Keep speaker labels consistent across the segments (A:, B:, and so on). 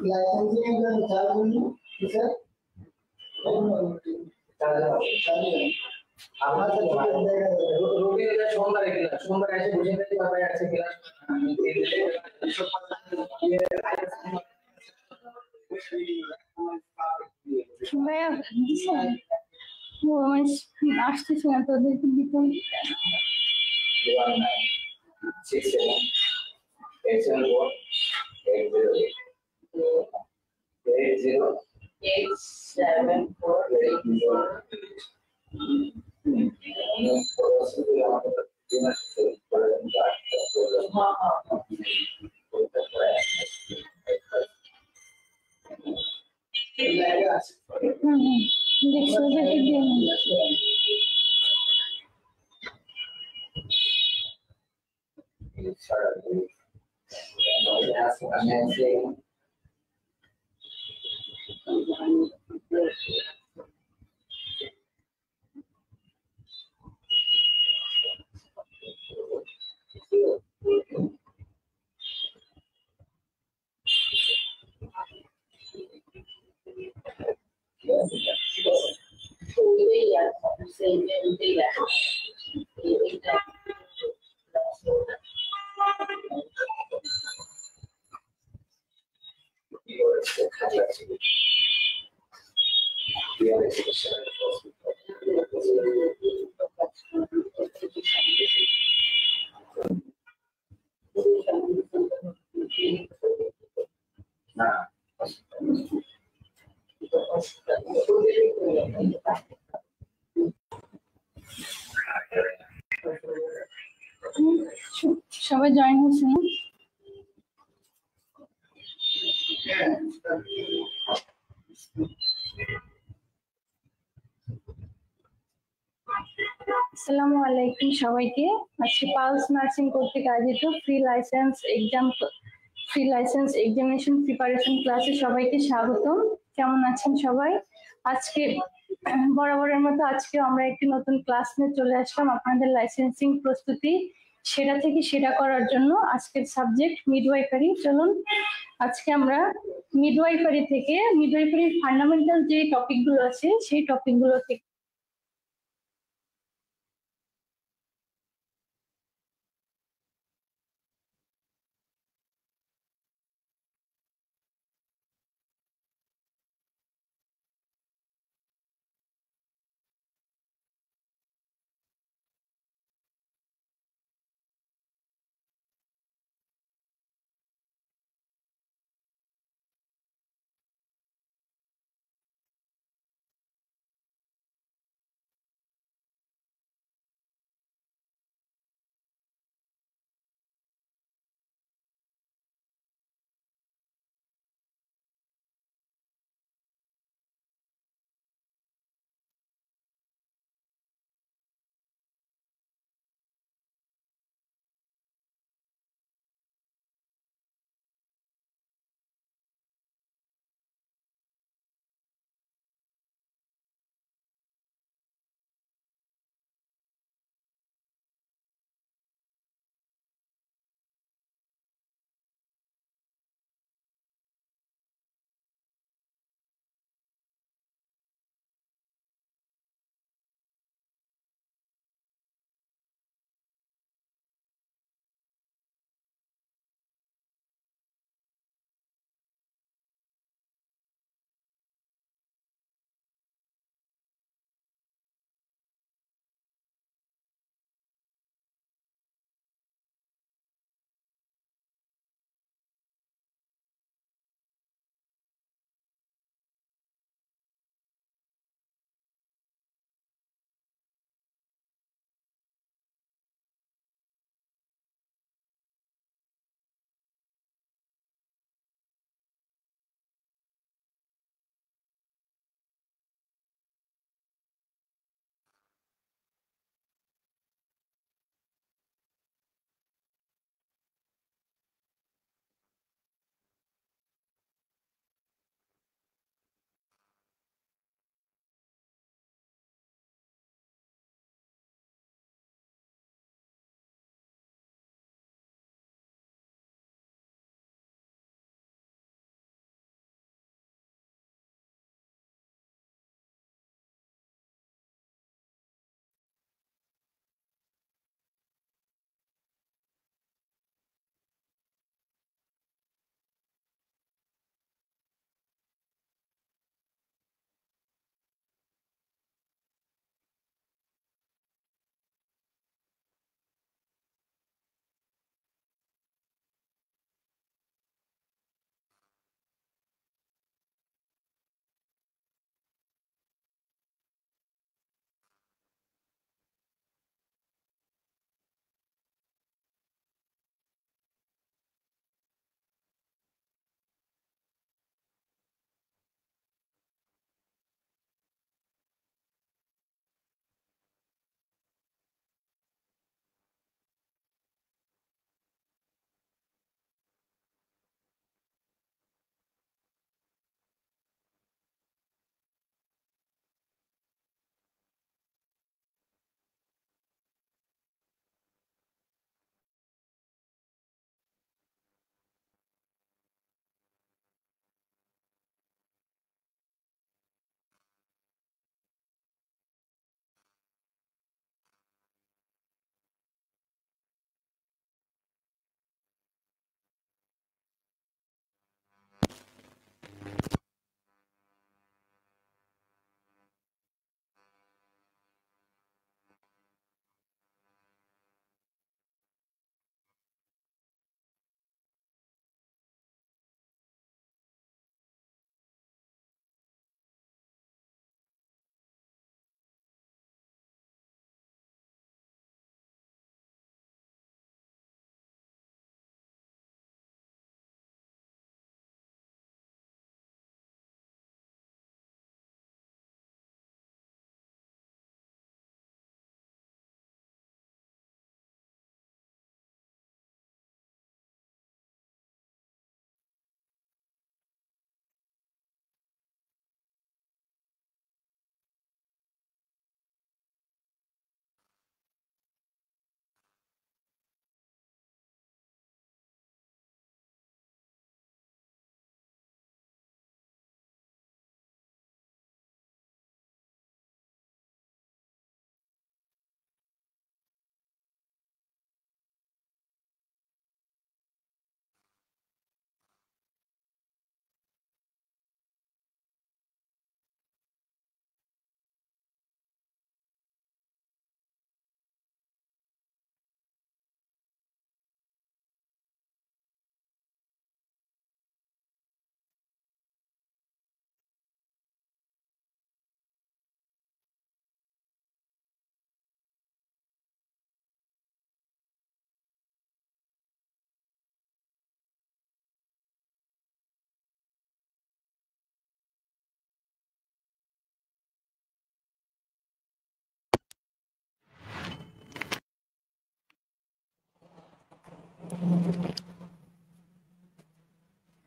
A: Licensing এর জন্য চার জন্য স্যার আপনাদের রোগীর সোমবার এসে বুঝে নিতে পারবে আছে ক্লাস
B: ভাইয়া আসতেছে না তোদেরকে দিতে 稍微讲一下行。আসসালামু আলাইকুম সবাইকে। আজকে পালস নার্সিং কর্তৃক আয়োজিত ফ্রি লাইসেন্স এক্সামিনেশন প্রিপারেশন ক্লাসে সবাইকে স্বাগতম। কেমন আছেন সবাই? আজকে বরাবরের মতো আজকে আমরা একটি নতুন ক্লাস নিয়ে চলে আসলাম আপনাদের লাইসেন্সিং প্রস্তুতি সেরা থেকে সেরা করার জন্য। আজকের সাবজেক্ট মিডওয়াইফারি। চলুন আজকে আমরা মিডওয়াইফারির ফান্ডামেন্টাল যে টপিকগুলো আছে সেই টপিকগুলো থেকে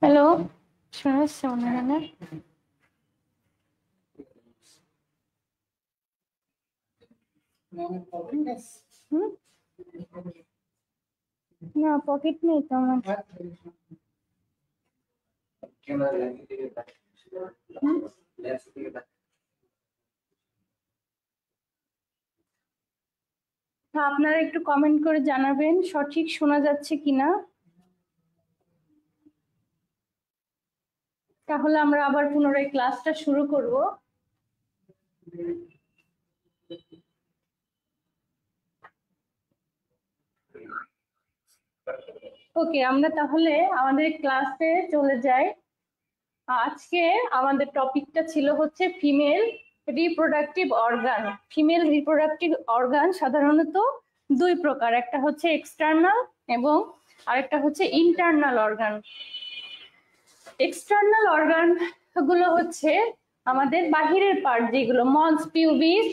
B: হ্যালো, শোনা যাচ্ছে মনে হয় না? হুম? না, পকেট নেই তো আমার। হুম? আপনারা একটু কমেন্ট করে জানাবেন সঠিক শোনা যাচ্ছে কিনা, তাহলে আমরা আবার পুনরায় ক্লাসটা শুরু করব। ওকে, আমরা তাহলে আমাদের ক্লাসে চলে যাই। আজকে আমাদের টপিকটা ছিল হচ্ছে female reproductive organ. Female reproductive organ সাধারণত দুই প্রকার, একটা হচ্ছে এক্সটার্নাল এবং আরেকটা হচ্ছে ইন্টারনাল অর্গান। এক্সটার্নাল অর্গান গুলো হচ্ছে আমাদের বাহিরের পার্ট, যেগুলো mons pubis,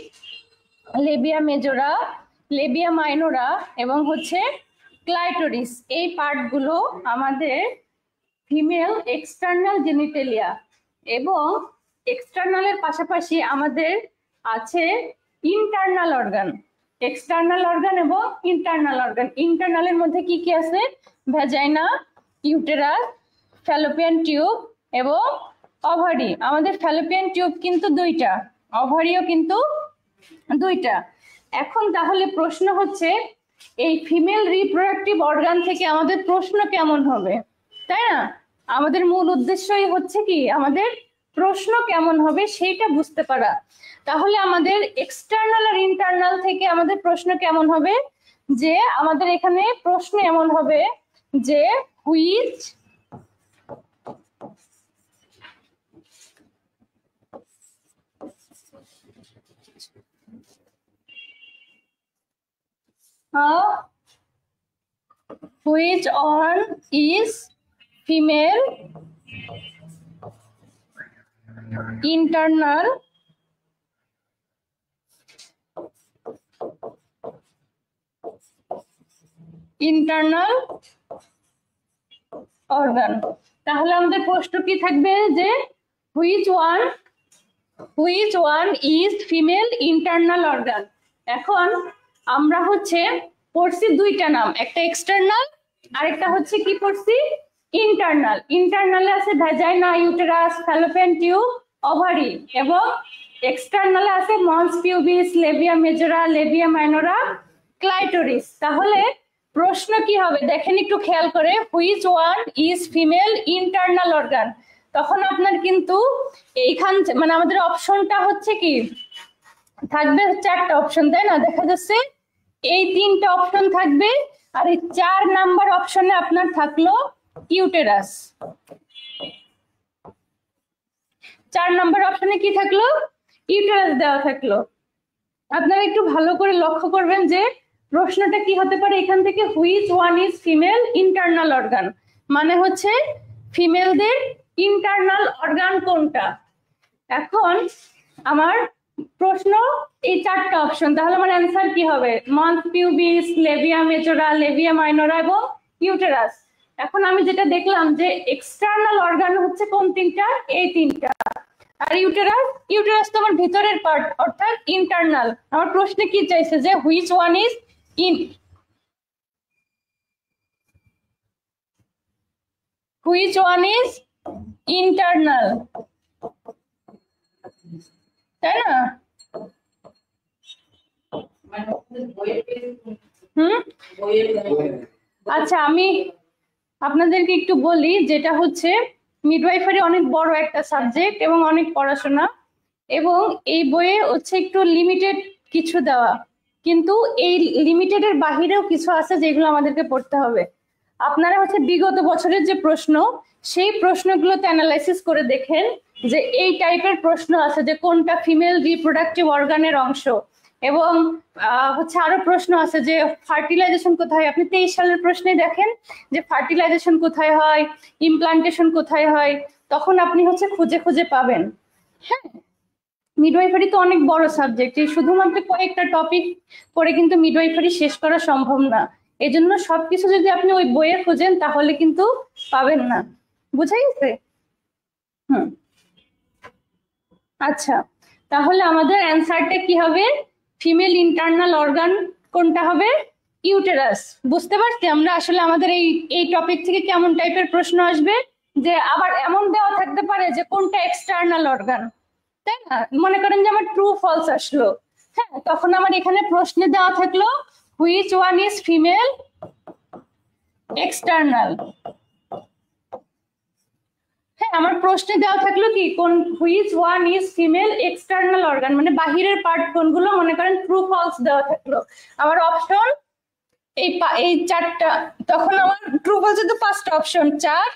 B: labia majora, labia minora এবং হচ্ছে ক্লাইটোরিস। এই পার্টগুলো আমাদের ফিমেল এক্সটার্নাল জেনিটেলিয়া। এবং এক্সটার্নালের পাশাপাশি আমাদের আছে ইন্টারনাল অর্গান। এক্সটার্নাল অর্গান এবং ইন্টারনাল অর্গান। ইন্টারনালের মধ্যে কি কি আছে? ভ্যাজাইনা, ইউটেরাস, ফ্যালোপিয়ান টিউব এবং ওভারি। আমাদের ফ্যালোপিয়ান টিউব কিন্তু দুইটা, ওভারিও কিন্তু দুইটা। এখন তাহলে প্রশ্ন হচ্ছে, এই ফিমেল রিপ্রোডাক্টিভ অর্গান থেকে আমাদের প্রশ্ন কেমন হবে, তাই না? আমাদের মূল উদ্দেশ্যই হচ্ছে কি, আমাদের প্রশ্ন কেমন হবে সেইটা বুঝতে পারা। তাহলে আমাদের এক্সটার্নাল আর ইন্টারনাল থেকে আমাদের প্রশ্ন কেমন হবে, যে আমাদের এখানে প্রশ্ন এমন হবে যে which which one is female internal organ। তাহলে আমাদের প্রশ্ন কি থাকবে, যে which one is female internal organ। এখন আমরা হচ্ছে পড়ছি দুইটা নাম, একটা এক্সটার্নাল আর একটা হচ্ছে কি পড়ছি, ইন্টারনাল। ইন্টারনালে আছে vagina, uterus, fallopian tube, ovary, এবং এক্সটার্নালে আছে mons pubis, labia majora, labia minora, clitoris. তাহলে প্রশ্ন কি হবে দেখেন একটু খেয়াল করে, which one is female internal organ. তখন আপনার কিন্তু এইখান মানে আমাদের অপশনটা হচ্ছে কি থাকবে, চারটা অপশন, তাই না? দেখা যাচ্ছে এই তিনটা অপশন থাকবে, আর এই 4 নাম্বার অপশনে আপনার থাকলো ইউটেরাস। 4 নাম্বার অপশনে কি থাকলো, ইউটেরাস দেওয়া থাকলো। আপনারা একটু ভালো করে লক্ষ্য করবেন যে প্রশ্নটা কি হতে পারে এখান থেকে, which one is female internal organ, মানে হচ্ছে ফিমেলদের ইন্টারনাল অর্গান কোনটা। এখন আমার প্রশ্ন এই 4টা অপশন, তাহলে আমার অ্যান্সার কি হবে, mons pubis, labia majora, labia minora এবং ইউটেরাস। এখন আমি যেটা দেখলাম যে এক্সটার্নাল অর্গান হচ্ছে কোন তিনটা, এই তিনটা। আর ইউটেরাস তো আমার ভিতরের পার্ট, অর্থাৎ ইন্টারনাল। আমার প্রশ্নে কি চাইছে, যে হুইচ ওয়ান ইজ ইন্টারনাল, তাই না? আচ্ছা, আমি আপনাদেরকে একটু বলি, যেটা হচ্ছে মিডওয়াইফারি অনেক বড় একটা সাবজেক্ট এবং অনেক পড়াশোনা, এবং এই বইয়ে হচ্ছে একটু লিমিটেড কিছু দেওয়া, কিন্তু এই লিমিটেডের বাহিরেও কিছু আছে যেগুলো আমাদেরকে পড়তে হবে। আপনারা হচ্ছে বিগত বছরের যে প্রশ্ন, সেই প্রশ্নগুলোতে অ্যানালাইসিস করে দেখেন যে এই টাইপের প্রশ্ন আছে, যে কোনটা ফিমেল রিপ্রোডাক্টিভ অর্গানের অংশ, এবং হচ্ছে আরো প্রশ্ন আছে যে ফার্টিলাইজেশন কোথায়। আপনি 23 সালের প্রশ্নে দেখেন যে ফার্টিলাইজেশন কোথায় হয়, ইমপ্লান্টেশন কোথায় হয়, তখন আপনি হচ্ছে খুঁজে খুঁজে পাবেন। হ্যাঁ, মিডওয়াইফারি তো অনেক বড় সাবজেক্ট, এই শুধুমাত্র কয়েকটা টপিক পড়ে কিন্তু মিডওয়াইফারি শেষ করা সম্ভব না। এই জন্য সবকিছু যদি আপনি ওই বইয়ে খোঁজেন তাহলে কিন্তু পাবেন না। বুঝা গেছে? আচ্ছা, তাহলে আমাদের অ্যান্সারটা কি হবে? ফিমেল ইন্টারনাল অর্গান কোনটা হবে? ইউটেরাস। বুঝতে পারছি আমরা আসলে আমাদের এই টপিক থেকে কেমন টাইপের প্রশ্ন আসবে, যে আবার এমন দেওয়া থাকতে পারে যে কোনটা এক্সটার্নাল অর্গান, তাই না? মনে করেন যে আমার ট্রু ফলস আসলো, হ্যাঁ, তখন আমার এখানে প্রশ্নে দেওয়া থাকলো which one is female external. হ্যাঁ, আমার প্রশ্নে দেওয়া থাকলো কি কোন which one is female external organ, মানে বাহিরের পার্ট কোনগুলো, মনে করেন ট্রু ফলস দেওয়া থাকলো। আমার অপশন এই চারটা, তখন আমার ট্রু ফলসে তো 5টা অপশন, 4,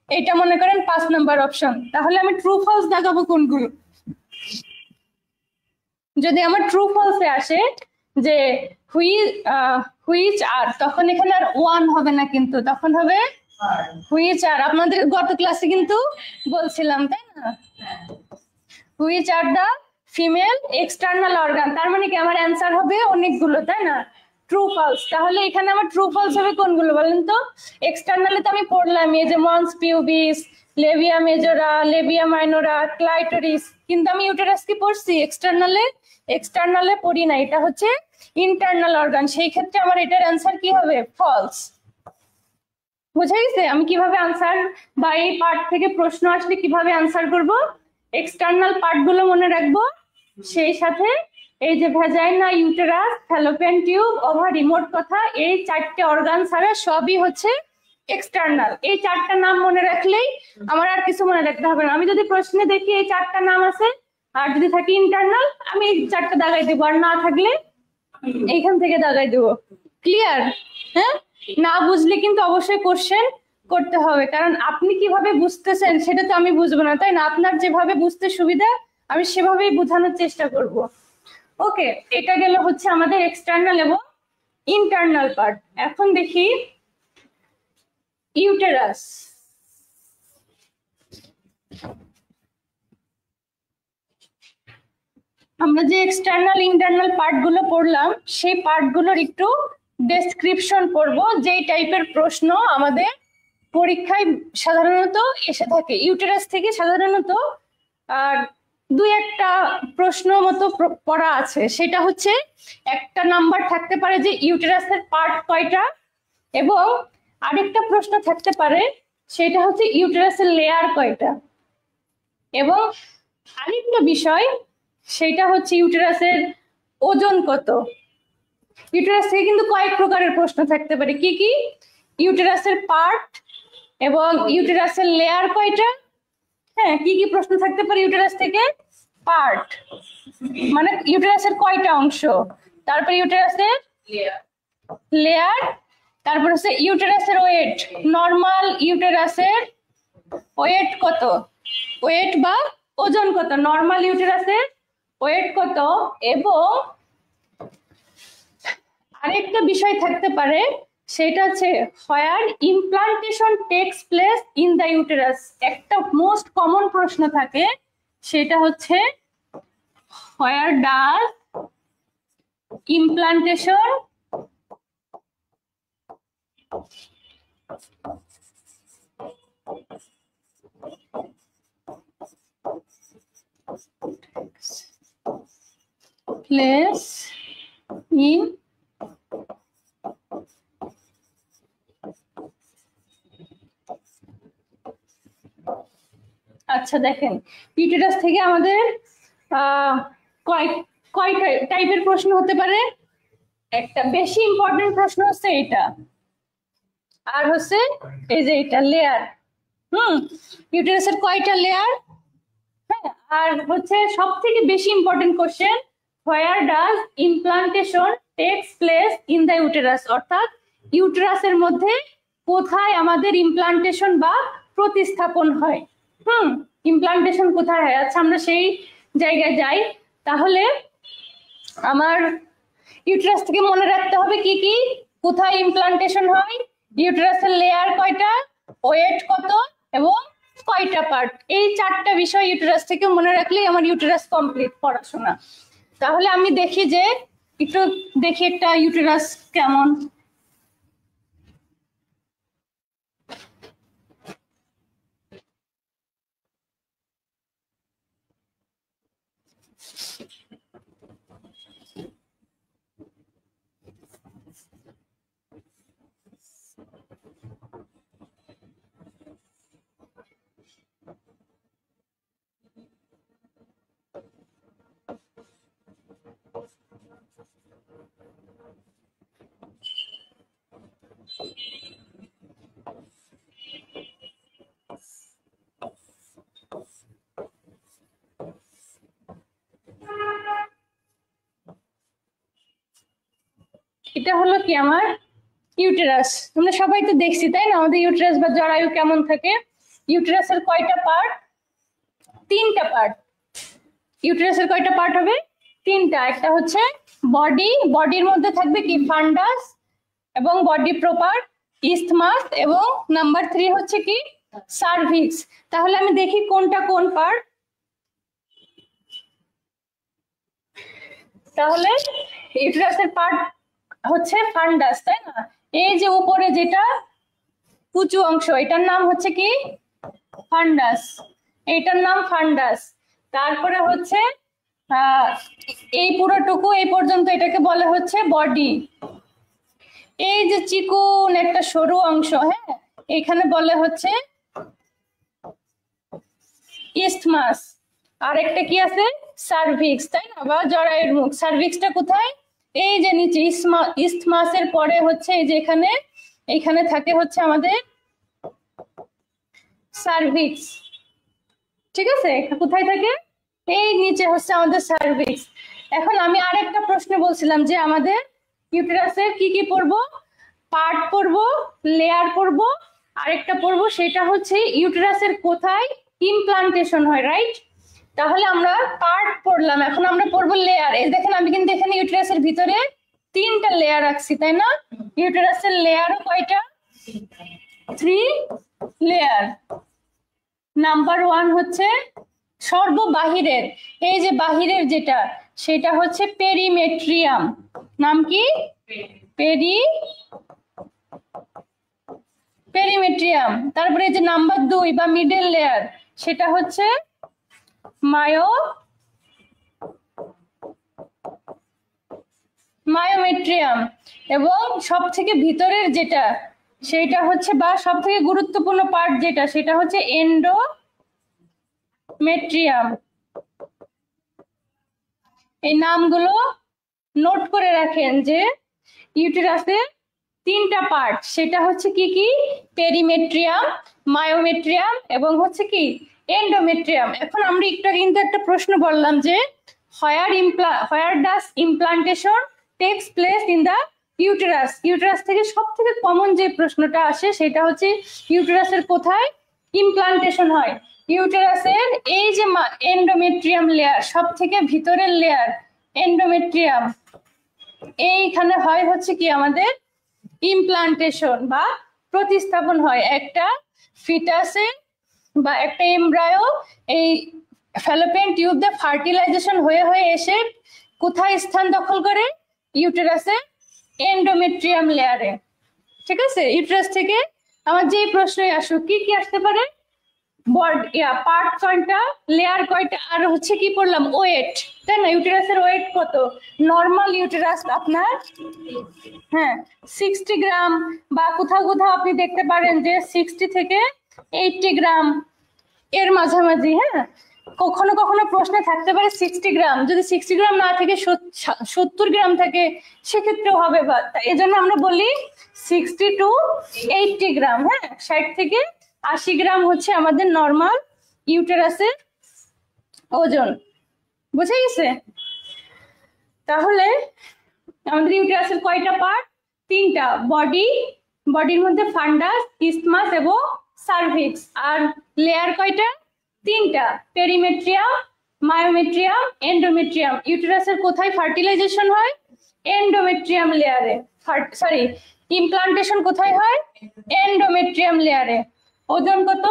B: এটা মনে করেন 5 নাম্বার অপশন। তাহলে আমি ট্রু ফলস দেখাবো কোনগুলো? যদি আমার ট্রু ফলসে আসে যে হুইচ আর, তখন এখানে আর 1 হবে না, কিন্তু তখন হবে হুইচ আর। আপনাদের গত ক্লাসে কিন্তু বলছিলাম, তাই না? Which are the female external organ, তার মানে কি আমার অ্যান্সার হবে অনেকগুলো, তাই না? True false. তাহলে এখানে আমার ট্রু ফলস হবে কোনগুলো বলেন তো? এক্সটার্নালে তো আমি পড়লাম এই যে মন্স pubis, livia মেজরা, livia minora, clitoris, কিন্তু আমি ইউটেরাস কি পড়ছি এক্সটার্নালে? এক্সটার্নালে পড়ি না, এটা হচ্ছে ইন্টারনাল অর্গান। সেই ক্ষেত্রে আমার এটার অ্যান্সার কি হবে? ফলস। বুঝা গেছে আমি কিভাবে আনসার, বা এই পার্ট থেকে প্রশ্ন আসলে কিভাবে আনসার করব? এক্সটার্নাল পার্ট গুলো মনে রাখবো, সেই সাথে এই যে vagina, uterus, fallopian tube, ovary, মোট কথা এই 4টে অর্গান ছাড়া সবই হচ্ছে এক্সটার্নাল। এই 4টা নাম মনে রাখলেই আমার আর কিছু মনে রাখতে হবে না। আমি যদি প্রশ্নে দেখি এই 4টা নাম আছে, আর যদি থাকে ইন্টারনাল, আমি এই 4টা দাগাই দেবো, আর না থাকলে এইখান থেকে দাগাই দেবো। ক্লিয়ার? হ্যাঁ, না বুঝলে কিন্তু অবশ্যই কোশ্চেন করতে হবে, কারণ আপনি কিভাবে বুঝতেছেন সেটা তো আমি বুঝবো না, তাই না? আপনার যেভাবে বুঝতে সুবিধা আমি সেভাবেই বোঝানোর চেষ্টা করব। ওকে, এটা গেল হচ্ছে আমাদের এক্সটার্নাল এবং ইন্টারনাল পার্ট। এখন দেখি ইউটেরাস। আমরা যে এক্সটার্নাল ইন্টারনাল পার্ট গুলো পড়লাম, সেই পার্ট গুলোর একটু ডেসক্রিপশন পড়বো, যেই টাইপের প্রশ্ন আমাদের পরীক্ষায় সাধারণত এসে থাকে। ইউটেরাস থেকে সাধারণত আর 2-1টা প্রশ্ন মতো পড়া আছে। সেটা হচ্ছে একটা নাম্বার থাকতে পারে যে ইউটেরাসের পার্ট কয়টা, এবং আরেকটা প্রশ্ন থাকতে পারে সেটা হচ্ছে ইউটেরাসের লেয়ার কয়টা, এবং আরেকটা বিষয় সেটা হচ্ছে ইউটেরাসের ওজন কত। ইউটেরাস থেকে কিন্তু কয়েক প্রকারের প্রশ্ন থাকতে পারে, কি কি? ইউটেরাসের পার্ট এবং ইউটেরাসের লেয়ার কয়টা। হ্যাঁ, কি কি প্রশ্ন থাকতে পারে ইউটেরাস থেকে? পার্ট মানে ইউটেরাসের কয়টা অংশ, তারপর ইউটেরাসের লেয়ার, তারপর হচ্ছে ইউটেরাসের ওয়েট, নর্মাল ইউটেরাসের ওয়েট কত, ওয়েট বা ওজন কত, নর্মাল ইউটেরাসের ওয়েট কত, এবং আরেকটা বিষয় থাকতে পারে সেটা হচ্ছে where implantation takes place in the uterus. একটা মোস্ট কমন প্রশ্ন থাকে, সেটা হচ্ছে where does implantation place in আচ্ছা দেখেন, ইউটেরাস থেকে আমাদের কয় টাইপের প্রশ্ন হতে পারে। একটা বেশি ইম্পর্টেন্ট প্রশ্ন হচ্ছে এটা, আর হচ্ছে এই যে এটা লেয়ার। ইউটেরাসের কয়টা লেয়ার, হ্যাঁ, আর হচ্ছে সব থেকে বেশি important question, where does implantation takes place in the uterus, অর্থাৎ ইউটেরাসের মধ্যে কোথায় আমাদের ইমপ্লান্টেশন বা প্রতিস্থাপন হয়। ইমপ্লান্টেশন কোথায় হয়? আচ্ছা, আমরা সেই জায়গায় যাই। তাহলে আমার ইউটেরাস থেকে মনে রাখতে হবে কি কি, কোথায় ইমপ্লান্টেশন হয়, ইউটেরাসের লেয়ার কয়টা, ওয়েট কত, এবং কয়টা পার্ট। এই 4টা বিষয় ইউটেরাস থেকে মনে রাখলেই আমার ইউটেরাস কমপ্লিট পড়াশোনা। তাহলে আমি দেখি যে একটু দেখি একটা ইউটেরাস কেমন। এটা হলো কি আমার ইউটেরাস। আমরা সবাই তো দেখছি তাই না আমাদের ইউটেরাস বা জরায়ু কেমন থাকে। ইউটেরাসের কয়টা পার্ট? তিনটা পার্ট। ইউটেরাসের কয়টা পার্ট হবে? তিনটা। একটা হচ্ছে বডি, বডির মধ্যে থাকবে কি ফান্ডাস এবং বডি প্রপার, ইস্থমাস, এবং নাম্বার 3 হচ্ছে কি সার্ভিক্স। তাহলে আমি দেখি কোনটা কোন পার্ট। তাহলে ইউটেরাসের পার্ট হচ্ছে ফান্ডাস, তাই না? এই যে উপরে যেটা উঁচু অংশ, এটার নাম হচ্ছে কি ফান্ডাস, এটার নাম ফান্ডাস। তারপরে হচ্ছে এই পুরোটুকু এই পর্যন্ত এটাকে বলে হচ্ছে বডি। এই যে চিকন একটা সরু অংশ, হ্যাঁ, এখানে বলে হচ্ছে ইস্থমাস। আর একটা কি আছে? সার্ভিক্স, তাই না, বা জরায়ুর মুখ। সার্ভিক্সটা কোথায়? এই যে নিচে। ইস্থমাসের পরে হচ্ছে এই যে এখানে, এইখানে থাকে হচ্ছে আমাদের সার্ভিক্স। ঠিক আছে, কোথায় থাকে? এই নিচে হচ্ছে আমাদের সার্ভিক্স। এখন আমি আরেকটা প্রশ্ন বলছিলাম যে আমাদের ইউটেরাসের কি কি পড়বো? পার্ট পড়বো, লেয়ার পড়বো, আরেকটা পড়বো সেটা হচ্ছে ইউটেরাসের কোথায় ইমপ্লান্টেশন হয়, রাইট? তাহলে আমরা পার্ট পড়লাম, এখন আমরা পড়বো লেয়ার। এই দেখেন আমি কিন্তু এখানে ইউটেরাসের ভিতরে 3টা লেয়ার রাখছি, তাই না? ইউটেরাসের লেয়ারও কয়টা? 3 লেয়ার। নাম্বার 1 হচ্ছে সর্ববাহিরের, এই যে বাহিরের যেটা, সেটা হচ্ছে পেরিমেট্রিয়াম। নাম কি? পেরিমেট্রিয়াম। তারপরে যে নাম্বার 2 বা মিডল লেয়ার, সেটা হচ্ছে মায়োমেট্রিয়াম। এবং সব থেকে ভিতরের যেটা, সেটা হচ্ছে বা সব থেকে গুরুত্বপূর্ণ পার্ট যেটা, সেটা হচ্ছে এন্ডোমেট্রিয়াম। এই নামগুলো নোট করে রাখেন যে ইউটেরাসে 3টা পার্ট, সেটা হচ্ছে কি কি? পেরিমেট্রিয়াম, মায়োমেট্রিয়াম এবং হচ্ছে কি এন্ডোমেট্রিয়াম। এখন আমরা একটু কিন্তু একটা প্রশ্ন বললাম যে where does implantation takes place in the uterus. Uterus থেকে সব থেকে কমন যে প্রশ্নটা আসে সেটা হচ্ছে ইউটেরাসের কোথায় ইমপ্লান্টেশন হয়। ইউটেরাসের এই যে এন্ডোমেট্রিয়াম লেয়ার, সব থেকে ভিতরের লেয়ার এন্ডোমেট্রিয়াম, এইখানে হয় হচ্ছে কি আমাদের ইমপ্লান্টেশন বা প্রতিস্থাপন হয়। একটা ফিটাসে বা একটা এমব্রায়ো এই ফ্যালোপিয়ান টিউব দিয়ে ফার্টিলাইজেশন হয়ে হয়ে এসে কোথায় স্থান দখল করে? ইউটেরাসে এন্ডোমেট্রিয়াম লেয়ারে। ঠিক আছে, ইউটেরাস থেকে আমার যেই প্রশ্নই আসুক, কি কি আসতে পারে? পার্ট কয়টা, লেয়ার কয়টা, আর হচ্ছে কি পড়লাম? ওয়েট, তাই না? ইউটেরাসের ওয়েট কত? নর্মাল ইউটেরাস আপনার হ্যাঁ 60 গ্রাম, বা কোথাও কোথাও আপনি দেখতে পারেন যে 60 থেকে 80 গ্রাম এর মাঝামাঝি। হ্যাঁ, কখনো কখনো প্রশ্নে থাকতে পারে 60 গ্রাম, যদি 60 গ্রাম না থেকে 70 গ্রাম থাকে সেক্ষেত্রেও হবে। বা এই জন্য আমরা বলি 60 to 80 গ্রাম। হ্যাঁ, 60 থেকে 80 গ্রাম হচ্ছে আমাদের নর্মাল ইউটেরাসের ওজন। বুঝে গেছে? তাহলে আমাদের ইউটেরাসের কয়টা পার্ট? 3টা। বডি, বডির মধ্যে ফান্ডাস, ইস্থমাস এবং সার্ভিক্স। আর লেয়ার কয়টা? 3টা, পেরিমেট্রিয়াম, মায়োমেট্রিয়াম, এন্ডোমেট্রিয়াম। ইউটেরাসের কোথায় ফার্টিলাইজেশন হয়? এন্ডোমেট্রিয়াম লেয়ারে। সরি, ইমপ্লান্টেশন কোথায় হয়? এন্ডোমেট্রিয়াম লেয়ারে। ওজন কত?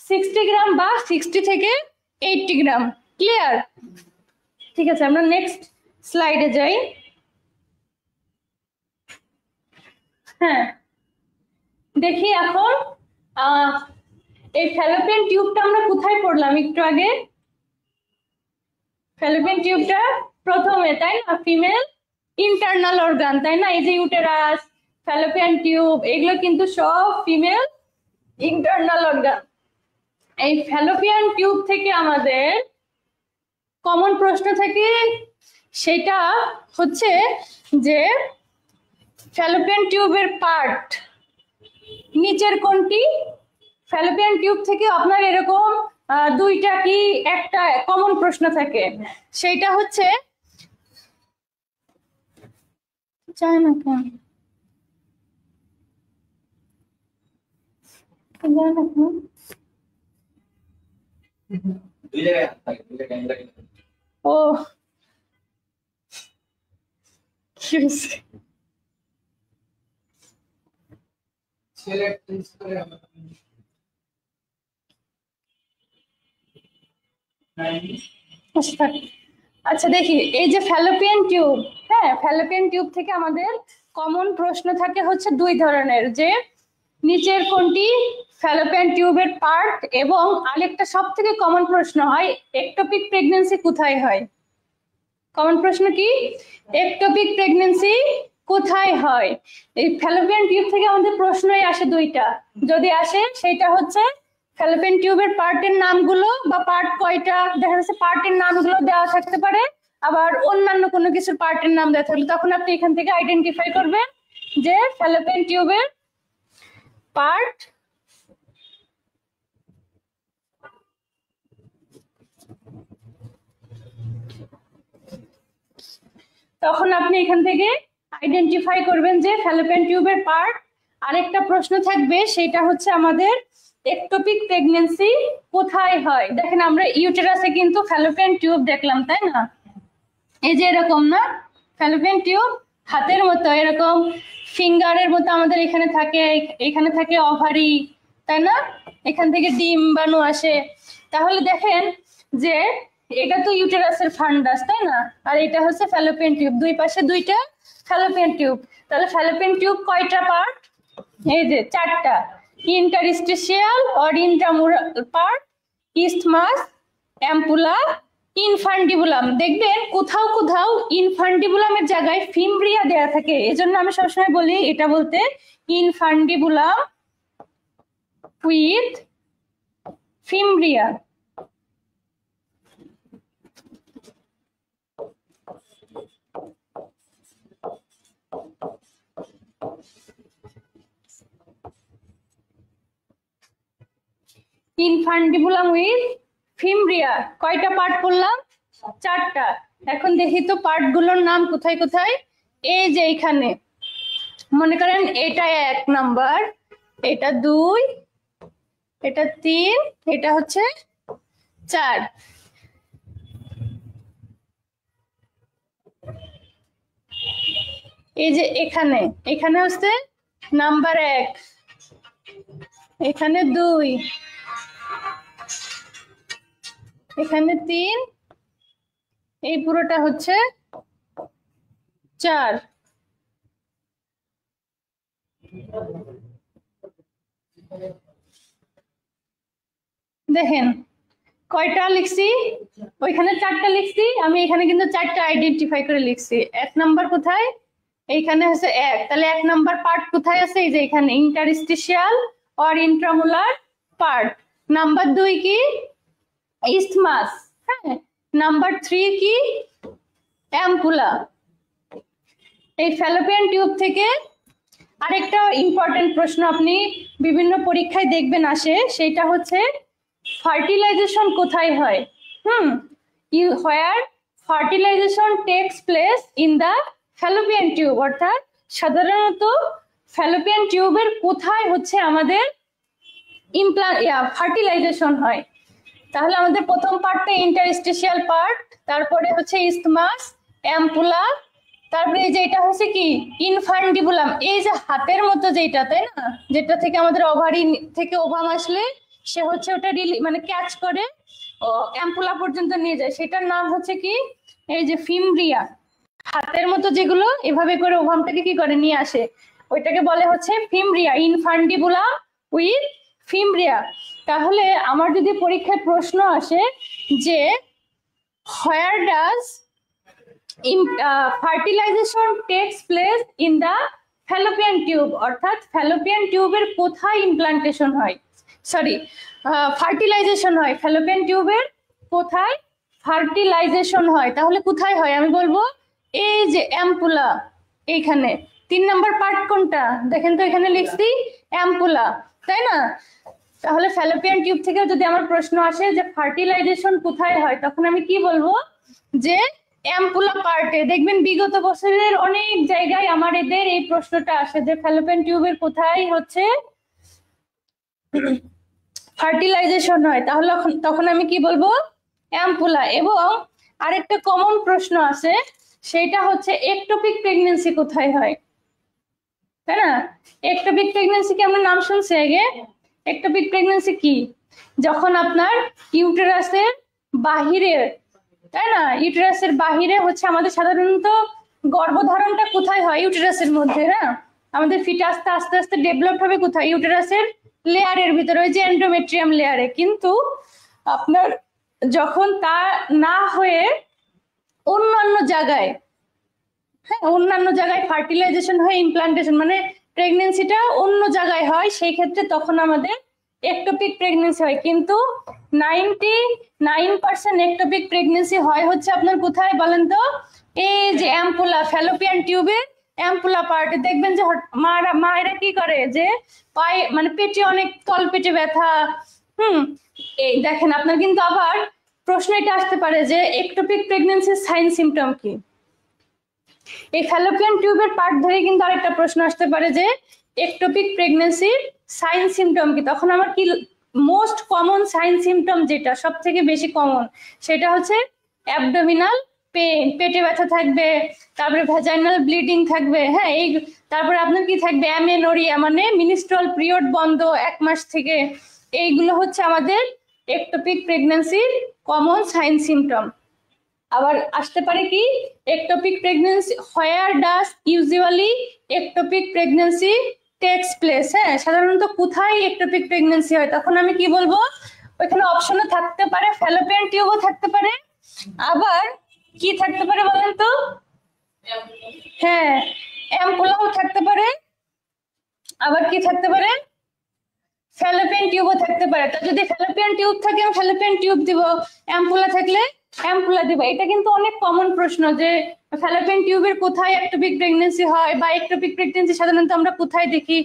B: 60 গ্রাম বা 60 থেকে 80 গ্রাম। ক্লিয়ার? ঠিক আছে, আমরা নেক্সট স্লাইডে যাই। হ্যাঁ, দেখি এখন এই ফ্যালোপিয়ান টিউবটা আমরা কোথায় পড়লাম একটু আগে? ফ্যালোপিয়ান টিউবটা প্রথমে, তাই না? ফিমেল ইন্টারনাল অর্গান, তাই না? এই যে ইউটেরাস, ফ্যালোপিয়ান টিউব, এগুলো কিন্তু সব ফিমেল ইন্টারনাল অর্গান। এই ফ্যালোপিয়ান টিউব থেকে আমাদের কমন প্রশ্ন থেকে সেটা হচ্ছে যে ফ্যালোপিয়ান টিউবের পার্ট নিচের কোনটি? ফ্যালোপিয়ান টিউব থেকে আপনার এরকম দুইটা কি একটা কমন প্রশ্ন থাকে, সেইটা হচ্ছে চায় না কেন যায় না কেন?
A: দুই জায়গায় থাকে, দুই জায়গায়
B: ও কি হয়েছে?
A: সিলেক্ট করে
B: আচ্ছা থাক। আচ্ছা দেখি, এই যে ফ্যালোপিয়ান টিউব, হ্যাঁ ফ্যালোপিয়ান টিউব থেকে আমাদের কমন প্রশ্ন থাকে হচ্ছে দুই ধরনের, যে নিচের কোনটি ফ্যালোপিয়ান টিউবের পার্ট, এবং আরেকটা সব থেকে কমন প্রশ্ন হয় একটোপিক প্রেগন্যান্সি কোথায় হয়। কমন প্রশ্ন কি? একটোপিক প্রেগন্যান্সি কোথায় হয়। এই ফ্যালোপিয়ান টিউব থেকে আমাদের প্রশ্নই আসে দুইটা, যদি আসে সেটা হচ্ছে ফ্যালোপিয়ান টিউবের পার্টের নামগুলো বা পার্ট কয়টা, দেখা যাচ্ছে পার্টের নামগুলো দেওয়া থাকতে পারে, আবার অন্যান্য কোনো কিছুর পার্টের নাম দেওয়া থাকলে তখন আপনি এখান থেকে আইডেন্টিফাই করবেন যে ফ্যালোপিয়ান টিউবের পার্ট তখন আপনি এখান থেকে আইডেন্টিফাই করবেন যে ফ্যালোপিয়ান টিউবের পার্ট। আরেকটা প্রশ্ন থাকবে, সেটা হচ্ছে আমাদের একটোপিক প্রেগন্যান্সি কোথায় হয়। দেখেন আমরা ইউটেরাসে কিন্তু ফ্যালোপিয়ান টিউব দেখলাম, তাই না? এই যে এরকম না, ফ্যালোপিয়ান টিউব হাতের মতো এরকম ফিঙ্গারের মতো আমাদের এখানে থাকে, এখানে থাকে ওভারি, তাই না? এখান থেকে ডিম্বাণু আসে। তাহলে দেখেন যে এটা তো ইউটেরাসের ফান্ডাস, তাই না? আর এটা হচ্ছে ফ্যালোপিয়ান টিউব, দুই পাশে দুইটা ফ্যালোপিয়ান টিউব। তাহলে ফ্যালোপিয়ান টিউব কয়টা পার্ট? এই যে চারটা, interstitial or intramural part, isthmus, ampulla, infundibulum. দেখবেন কোথাও কোথাও ইনফান্ডিবুলামের জায়গায় ফিমব্রিয়া দেয়া থাকে, এজন্য আমি সবসময় বলি এটা বলতে infundibulum with fimbria. Infundibulum with fimbria. কয়টা পার্ট করলাম? চারটা। এখন দেখি তো পার্ট গুলোর নাম কোথায় কোথায়। এই যে এখানে মনে করেন এটা 1 নাম্বার, এটা 2, এটা 3, এটা হচ্ছে 4। এই যে এখানে, এখানে হচ্ছে নাম্বার 1, এখানে 2, এখানে 3, এই পুরোটা হচ্ছে 4। দেখেন কয়টা লিখছি, ওইখানে 4টা লিখছি, আমি এখানে কিন্তু 4টা আইডেন্টিফাই করে লিখছি। 1 নাম্বার কোথায়? এইখানে হচ্ছে 1, তাহলে 1 নাম্বার পার্ট কোথায় আছে? এই যে এখানে ইন্টারস্টিশিয়াল অর ইন্ট্রামুলার পার্ট। নাম্বার 2 কি? ইসথমাস। হ্যাঁ, নাম্বার 3 কি? অ্যাম্পুলা। এই ফ্যালোপিয়ান টিউব থেকে আরেকটা ইম্পর্টেন্ট প্রশ্ন আপনি বিভিন্ন পরীক্ষায় দেখবেন আসে, সেটা হচ্ছে ফার্টিলাইজেশন কোথায় হয়। Where fertilisation takes place in the fallopian tube, অর্থাৎ সাধারণত ফ্যালোপিয়ান টিউবের কোথায় হচ্ছে আমাদের ফার্টিলাইজেশন হয়। তাহলে আমাদের প্রথম পার্টটা ইন্টারস্টিশিয়াল পার্ট, তারপরে হচ্ছে ইসথমাস, অ্যাম্পুলা, তারপরে এই যে এটা হচ্ছে কি ইনফান্ডিবুলাম, এই যে হাতের মতো যেটা, তাই না? যেটা থেকে আমাদের ওভারি থেকে ওভাম আসলে সে হচ্ছে ওটা মানে ক্যাচ করে অ্যাম্পুলা পর্যন্ত নিয়ে যায়, সেটার নাম হচ্ছে কি এই যে ফিমব্রিয়া। হাতের মতো যেগুলো এভাবে করে ওভামটাকে কি করে নিয়ে আসে, ওইটাকে বলে হচ্ছে ফিমব্রিয়া, ইনফান্ডিবুলাম উইথ ফিমব্রিয়া। তাহলে আমার যদি পরীক্ষায় প্রশ্ন আসে যে where does fertilization takes place in the fallopian tube, অর্থাৎ fallopian টিউবের কোথায় ইমপ্লান্টেশন হয়, সরি ফার্টিলাইজেশন হয়, fallopian টিউবের কোথায় ফার্টিলাইজেশন হয়। তাহলে কোথায় হয় আমি বলবো এই যে অ্যাম্পুলা, এইখানে 3 নম্বর পার্ট কোনটা দেখেন তো, এখানে লিখছি অ্যাম্পুলা, তাই না? তাহলে ফ্যালোপিয়ান টিউব থেকে যদি আমার প্রশ্ন আসে যে ফার্টিলাইজেশন কোথায় হয়, তখন আমি কি বলবো যে অ্যাম্পুলা পার্টে। দেখবেন বিগত বছরের অনেক জায়গায় আমার এদের এই প্রশ্নটা আসে যে ফ্যালোপিয়ান টিউবের কোথায় হচ্ছে ফার্টিলাইজেশন হয়, তাহলে তখন আমি কি বলবো অ্যাম্পুলা। এবং আরেকটা কমন প্রশ্ন আছে, সেটা হচ্ছে একটোপিক প্রেগন্যান্সি কোথায় হয়, তাই না? একটোপিক প্রেগন্যান্সি কি আমরা নাম শুনছি আগে? একটোপিক প্রেগন্যান্সি কি? যখন আপনার ইউটেরাসের বাহিরে, তাই না, ইউটেরাসের বাহিরে হচ্ছে আমাদের সাধারণত গর্ভধারণটা কোথায় হয়? ইউটেরাসের মধ্যে। হ্যাঁ, আমাদের ফিটাসটা আস্তে আস্তে ডেভেলপ হবে কোথায়? ইউটেরাসের লেয়ারের ভিতরে, ওই যে এন্ডোমেট্রিয়াম লেয়ারে। কিন্তু আপনার যখন তা না হয়ে অন্যান্য জায়গায়, হ্যাঁ অন্যান্য জায়গায় ফার্টিলাইজেশন হয়ে ইমপ্লান্টেশন, মানে প্রেগনেন্সিটা অন্য জায়গায় হয়, সেই ক্ষেত্রে তখন আমাদের একটোপিক প্রেগনেন্সি হয়। কিন্তু 99% একটোপিক প্রেগনেন্সি হয় হচ্ছে আপনার কোথায় বলেন তো? এই যে অ্যাম্পুলা, ফ্যালোপিয়ান টিউবের অ্যাম্পুলা পার্টে। দেখবেন যে মায়েরা কি করে যে পায়ে মানে পেটে অনেক তল পেটে ব্যথা, এই দেখেন আপনার কিন্তু আবার প্রশ্ন এটা আসতে পারে যে একটোপিক প্রেগনেন্সির সাইন সিমটম কি? এই ফ্যালোপিয়ান টিউবের পার্ট ধরে কিন্তু আরেকটা প্রশ্ন আসতে পারে যে একটোপিক প্রেগন্যান্সির সাইন সিমটম কি? তখন আমার কি মোস্ট কমন সাইন সিমটম, যেটা সব থেকে বেশি কমন, সেটা হচ্ছে অ্যাবডোমিনাল পেন, পেটে ব্যথা থাকবে, তারপরে ভ্যাজাইনাল ব্লিডিং থাকবে, হ্যাঁ এই, তারপরে আপনার কি থাকবে অ্যামেনোরিয়া, মানে মিনিস্ট্রাল পিরিয়ড বন্ধ 1 মাস থেকে। এইগুলো হচ্ছে আমাদের একটোপিক প্রেগন্যান্সির কমন সাইন সিমটম। আবার আসতে পারে কি ectopic pregnancy, where does usually ectopic pregnancy takes place, হ্যাঁ সাধারণত কোথায় একটোপিক প্রেগন্যান্সি হয়, তখন আমি কি বলবো? ওইখানে অপশনে থাকতে পারে ফ্যালোপিয়ান টিউবও থাকতে পারে, আবার কি থাকতে পারে বলেন তো? হ্যাঁ অ্যাম্পুলাও থাকতে পারে, আবার কি থাকতে পারে? ফ্যালোপিয়ান টিউবও থাকতে পারে। তো যদি ফ্যালোপিয়ান টিউব থাকে আমি ফ্যালোপিয়ান টিউব দিব, অ্যাম্পুলা থাকলে অ্যাম্পুলা দিব। এটা কিন্তু অনেক কমন প্রশ্ন যে ফ্যালোপিয়ান টিউবের কোথায় একটোপিক প্রেগন্যান্সি হয়, বা একটোপিক প্রেগন্যান্সি সাধারণত আমরা কোথায় দেখি?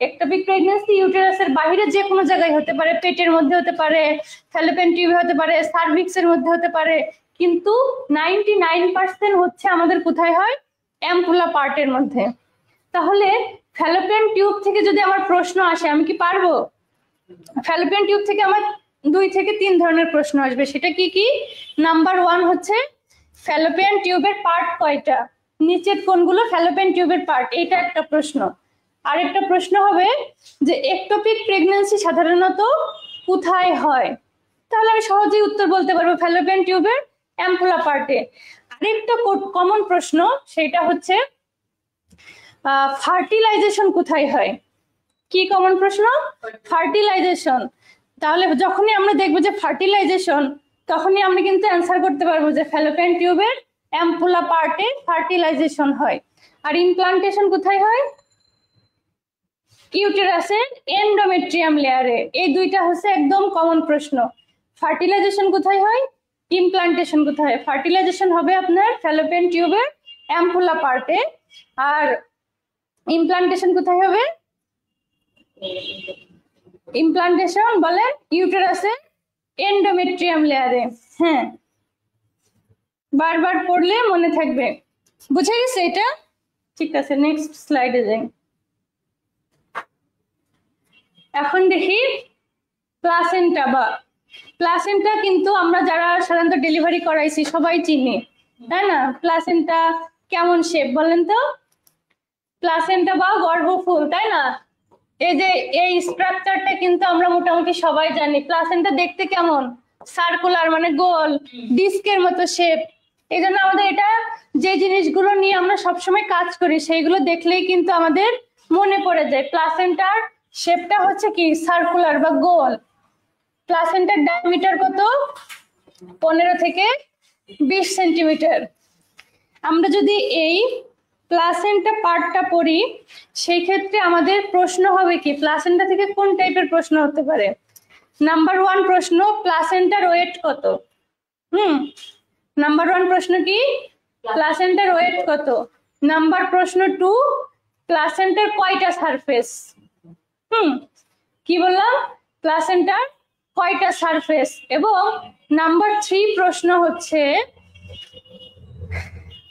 B: একটোপিক প্রেগন্যান্সি ইউটেরাসের বাইরে যে কোনো জায়গায় হতে পারে, পেটের মধ্যে হতে পারে, ফ্যালোপিয়ান টিউবে হতে পারে, সার্ভিক্সের মধ্যে হতে পারে, কিন্তু 99% হচ্ছে আমাদের কোথায় হয়? অ্যাম্পুলা পার্টের মধ্যে। তাহলে ফ্যালোপিয়ান টিউব থেকে যদি আমার প্রশ্ন আসে আমি কি পারবো? ফ্যালোপিয়ান টিউব থেকে আমার 2 থেকে 3 ধরনের প্রশ্ন আসবে। সেটা কি কি? নাম্বার 1 হচ্ছে ফ্যালোপিয়ান টিউবের পার্ট কয়টা, নিচের কোনগুলো ফ্যালোপিয়ান টিউবের পার্ট, এটা একটা প্রশ্ন। আরেকটা প্রশ্ন হবে যে একটোপিক প্রেগন্যান্সি সাধারণত কোথায় হয়, তাহলে আমি সহজেই উত্তর বলতে পারবো ফ্যালোপিয়ান টিউবের অ্যাম্পুলা পার্টে। আরেকটা কমন প্রশ্ন, সেটা হচ্ছে ফার্টিলাইজেশন কোথায় হয়। কি কমন প্রশ্ন? ফার্টিলাইজেশন। তাহলে যখনই আমরা দেখবো যে ফার্টিলাইজেশন, তখনই আমরা কিন্তু অ্যান্সার করতে পারবো যে ফ্যালোপিয়ান টিউবের অ্যাম্পুলা পার্টে ফার্টিলাইজেশন হয়। আর ইমপ্লান্টেশন কোথায় হয়? ইউটেরাসের এন্ডোমেট্রিয়াম লেয়ারে। এই দুইটা হচ্ছে একদম কমন প্রশ্ন। ফার্টিলাইজেশন কোথায় হয়, ইমপ্লান্টেশন কোথায়? ফার্টিলাইজেশন হবে আপনার ফ্যালোপিয়ান টিউবের অ্যাম্পুলা পার্টে, আর ইমপ্লান্টেশন কোথায় হবে? ইমপ্লান্টেশন বলে ইউটেরাসের এন্ডোমেট্রিয়াম লেয়ারে। হ্যাঁ বারবার পড়লে মনে থাকবে। বুঝে গেছে এটা? ঠিক আছে, নেক্সট স্লাইডে যাই। এখন দেখি প্লাসেন্টা। বা প্লাসেন্টা কিন্তু আমরা যারা সাধারণত ডেলিভারি করাইছি সবাই চিনি, তাই না? প্লাসেন্টা কেমন শেপ বলেন তো? প্লাসেন্টা বা গর্ভফুল, তাই না? এই যে এই স্ট্রাকচারটা কিন্তু আমরা মোটামুটি সবাই জানি। প্লাসেন্টা দেখতে কেমন? সার্কুলার, মানে গোল ডিস্কের মতো শেপ। এই জন্য আমাদের এটা, যে জিনিসগুলো নিয়ে আমরা সবসময় কাজ করি সেইগুলো দেখলেই কিন্তু আমাদের মনে পড়ে যায়। প্লাসেন্টার শেপটা হচ্ছে কি সার্কুলার বা গোল। প্লাসেন্টার ডায়ামিটার কত? 15 থেকে 20 সেন্টিমিটার। আমরা যদি এই প্লাসেন্টা পার্টটা পড়ি সেই ক্ষেত্রে আমাদের প্রশ্ন হবে কি, প্লাসেন্টা থেকে কোন টাইপের প্রশ্ন হতে পারে? নাম্বার 1 প্রশ্ন, প্লাসেন্টার ওয়েট কত? নাম্বার 1 প্রশ্ন কি, প্লাসেন্টার ওয়েট কত? নাম্বার প্রশ্ন 2, প্লাসেন্টার কয়টা সারফেস? কি বললাম, প্লাসেন্টার কয়টা সারফেস। এবং নাম্বার 3 প্রশ্ন হচ্ছে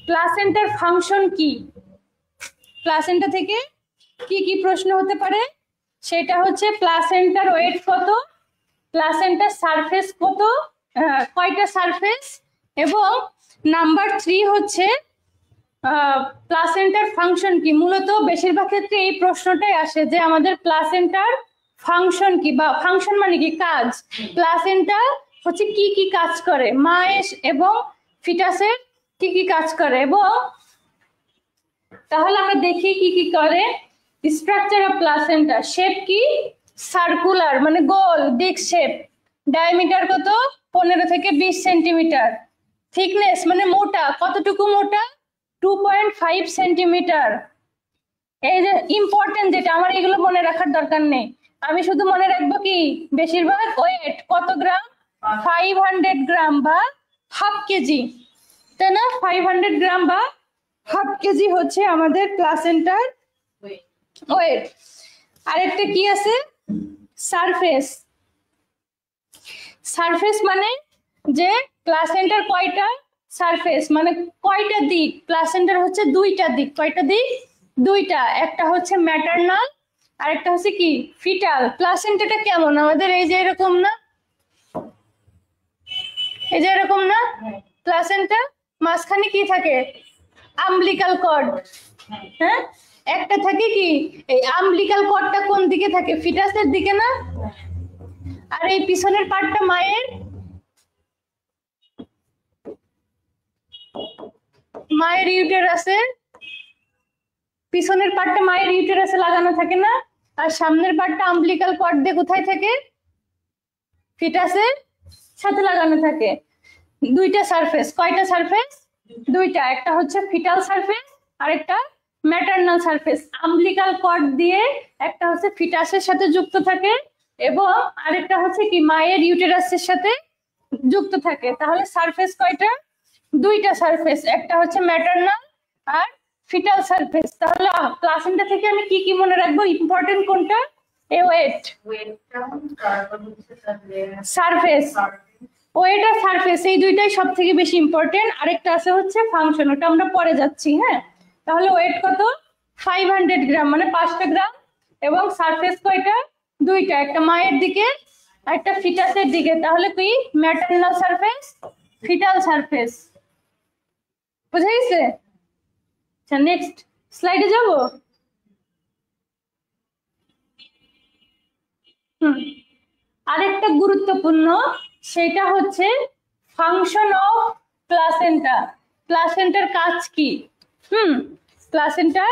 B: প্লাসেন্টার ফাংশন কি? প্লাসেন্টা থেকে কি কি প্রশ্ন হতে পারে সেটা হচ্ছে প্লাসেন্টার ওয়েট কত, প্লাসেন্টার সারফেস কত, কয়টা সারফেস, এবং নাম্বার 3 হচ্ছে প্লাসেন্টার ফাংশন কি। মূলত বেশিরভাগ ক্ষেত্রে এই প্রশ্নটাই আসে যে আমাদের প্লাসেন্টার ফাংশন কি, বা ফাংশন মানে কি, কাজ। প্লাসেন্টা হচ্ছে কি কি কাজ করে, মায়ের এবং ফিটাসের কি কি কাজ করে। এবং তাহলে আমরা দেখি কি কি করে। স্ট্রাকচার অফ প্লাসেন্টা, শেপ কি, সার্কুলার মানে গোল ডিস্ক শেপ, ডায়ামিটার কত, 15 থেকে 20 সেন্টিমিটার, থিকনেস মানে মোটা, কতটুকু মোটা, 2.5 সেন্টিমিটার। এই যে ইম্পর্টেন্ট যেটা, আমার এগুলো মনে রাখার দরকার নেই, আমি শুধু মনে রাখবো কি বেশিরভাগ ওয়েট কত গ্রাম, 500 গ্রাম বা হাফ কেজি, তাই না? 500 গ্রাম বা হাফ কেজি হচ্ছে আমাদের প্লাসেন্টার ওয়েট। আরেকটা কি আছে, সারফেস। সারফেস মানে যে প্লাসেন্টার কয়টা সারফেস, মানে কয়টা দিক। প্লাসেন্টার হচ্ছে দুইটা দিক, কয়টা দিক, দুইটা, একটা হচ্ছে ম্যাটারনাল আর একটা হচ্ছে কি ফিটাল। প্লাসেন্টাটা কেমন আমাদের, এই যে এরকম না, এই যে এরকম না, প্লাসেন্টা মাঝখানে কি থাকে, আম্বিলিকাল কর্ড। হ্যাঁ, একটা থাকে কি, এই আম্বিলিকাল কর্ডটা কোন দিকে থাকে, ফিটাসের দিকে না? আর এই পিছনের পার্টটা মায়ের, মায়ের ইউটেরাসে, পিছনের পার্টটা মায়ের ইউটেরাসে লাগানো থাকে না? আর সামনের পার্টটা আম্বিলিকাল কর্ড দিয়ে কোথায় থাকে, ফিটাসের সাথে লাগানো থাকে। দুইটা সারফেস, কয়টা সারফেস, দুইটা, একটা হচ্ছে ফিটাল সারফেস আর একটা ম্যাটারনাল সারফেস। আম্বিলিকাল কর্ড দিয়ে একটা হচ্ছে ফিটাসের সাথে যুক্ত থাকে এবং আরেকটা হচ্ছে কি মায়ের ইউটেরাসের সাথে যুক্ত থাকে। তাহলে সারফেস কয়টা, দুইটা সারফেস, একটা হচ্ছে ম্যাটারনাল আর ফিটাল সারফেস। তাহলে প্লাসেন্টা থেকে আমি কি কি মনে রাখবো, ইম্পর্টেন্ট কোনটা, ওয়েট, সারফেস, ওয়েট আর সারফেস, এই দুইটাই সব থেকে বেশি ইম্পর্টেন্ট। আরেকটা আছে হচ্ছে ফাংশন, ওটা আমরা পরে যাচ্ছি। হ্যাঁ, তাহলে ওয়েট কত, 500 গ্রাম মানে 5টা গ্রাম, এবং সারফেস কয়টা, দুইটা, একটা মায়ের দিকে আর একটা ফিটাসের দিকে। তাহলে কি ম্যাটারনাল সারফেস, ফিটাল সারফেস, বুঝা গেছে? আচ্ছা, নেক্সট স্লাইডে যাব। আরেকটা গুরুত্বপূর্ণ, সেটা হচ্ছে ফাংশন অফ প্লাসেন্টা। প্লাসেন্টার কাজ কি, প্লাসেন্টার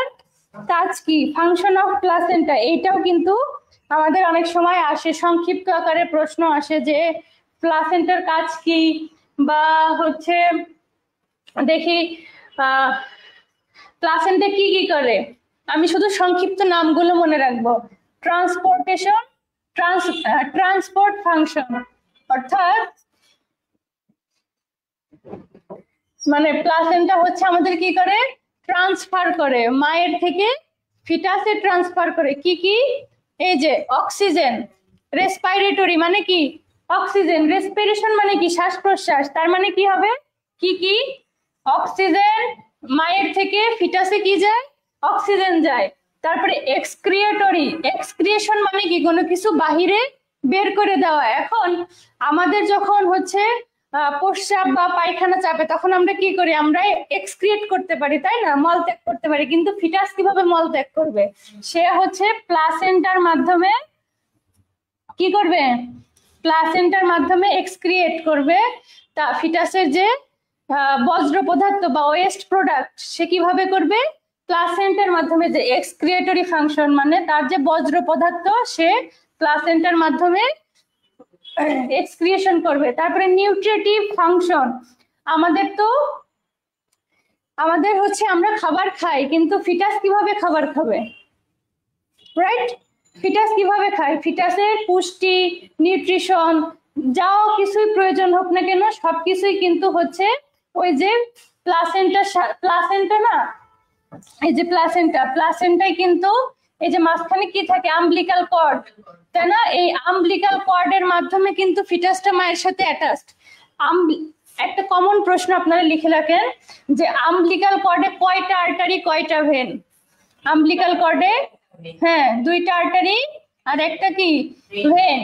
B: কাজ কি, ফাংশন অফ প্লাসেন্টা। এইটাও কিন্তু আমাদের অনেক সময় আসে, সংক্ষিপ্ত আকারে প্রশ্ন আসে যে প্লাসেন্টার কাজ কি, বা হচ্ছে দেখি প্লাসেন্টা কি কি করে। আমি শুধু সংক্ষিপ্ত নামগুলো মনে রাখবো। ট্রান্সপোর্টেশন, ট্রান্সপোর্ট ফাংশন, অর্থাৎ মানে প্লাসেন্টা হচ্ছে আমাদের কি করে, ট্রান্সফার করে, মায়ের থেকে ফিটাসে ট্রান্সফার করে কি কি, এই যে অক্সিজেন, রেসপিরেটরি মানে কি অক্সিজেন, রেসপিরেশন মানে কি শ্বাস প্রশ্বাস, তার মানে কি হবে, কি কি অক্সিজেন, মায়ের থেকে ফিটাসে কি যায়, অক্সিজেন যায়। তারপরে এক্সক্রিয়েটরি, এক্সক্রিয়েশন মানে কি কোনো কিছু বাহিরে বের করে দেওয়া। এখন আমাদের যখন হচ্ছে প্রস্রাব বা পায়খানা চাপে তখন আমরা কি করি, আমরা এক্সক্রিয়েট করতে পারি, তাই না, মল ত্যাগ করতে পারি। কিন্তু ফিটাস কিভাবে মল ত্যাগ করবে, সে হচ্ছে প্লাসেন্টার মাধ্যমে কি করবে, প্লাসেন্টার মাধ্যমে এক্সক্রিয়েট করবে। তা ফিটাসের যে বজ্র পদার্থ বা ওয়েস্ট প্রোডাক্ট সে কিভাবে করবে, প্লাসেন্টার মাধ্যমে, যে এক্সক্রিয়েটরি ফাংশন মানে তার যে বজ্র পদার্থ সে প্লাসেন্টার মাধ্যমে এক্সক্রিয়েশন করবে। তারপরে নিউট্রিটিভ ফাংশন, আমাদের হচ্ছে আমরা খাবার খাই, কিন্তু ফিটাস কিভাবে খাবার খাবে, রাইট? ফিটাস কিভাবে খায়? ফিটাসের পুষ্টি, নিউট্রিশন যাও কিছুই প্রয়োজন হোক না কেন সবকিছুই কিন্তু হচ্ছে ওই যে প্লাসেন্টা না, এই যে প্লাসেন্টায় কিন্তু এই যে মাঝখানে কি থাকে, আম্বিলিকাল কর্ড, তাই না? এই আম্বিলিকাল কর্ডের মাধ্যমে কিন্তু ফিটাসটা মায়ের সাথে অ্যাটাচড। একটা কমন প্রশ্ন আপনারা লিখে রাখেন যে আম্বিলিকাল কর্ডে কয়টা আর্টারি কয়টা ভেন? আম্বিলিকাল কর্ডে হ্যাঁ 2টা আর্টারি আর একটা কি ভেন।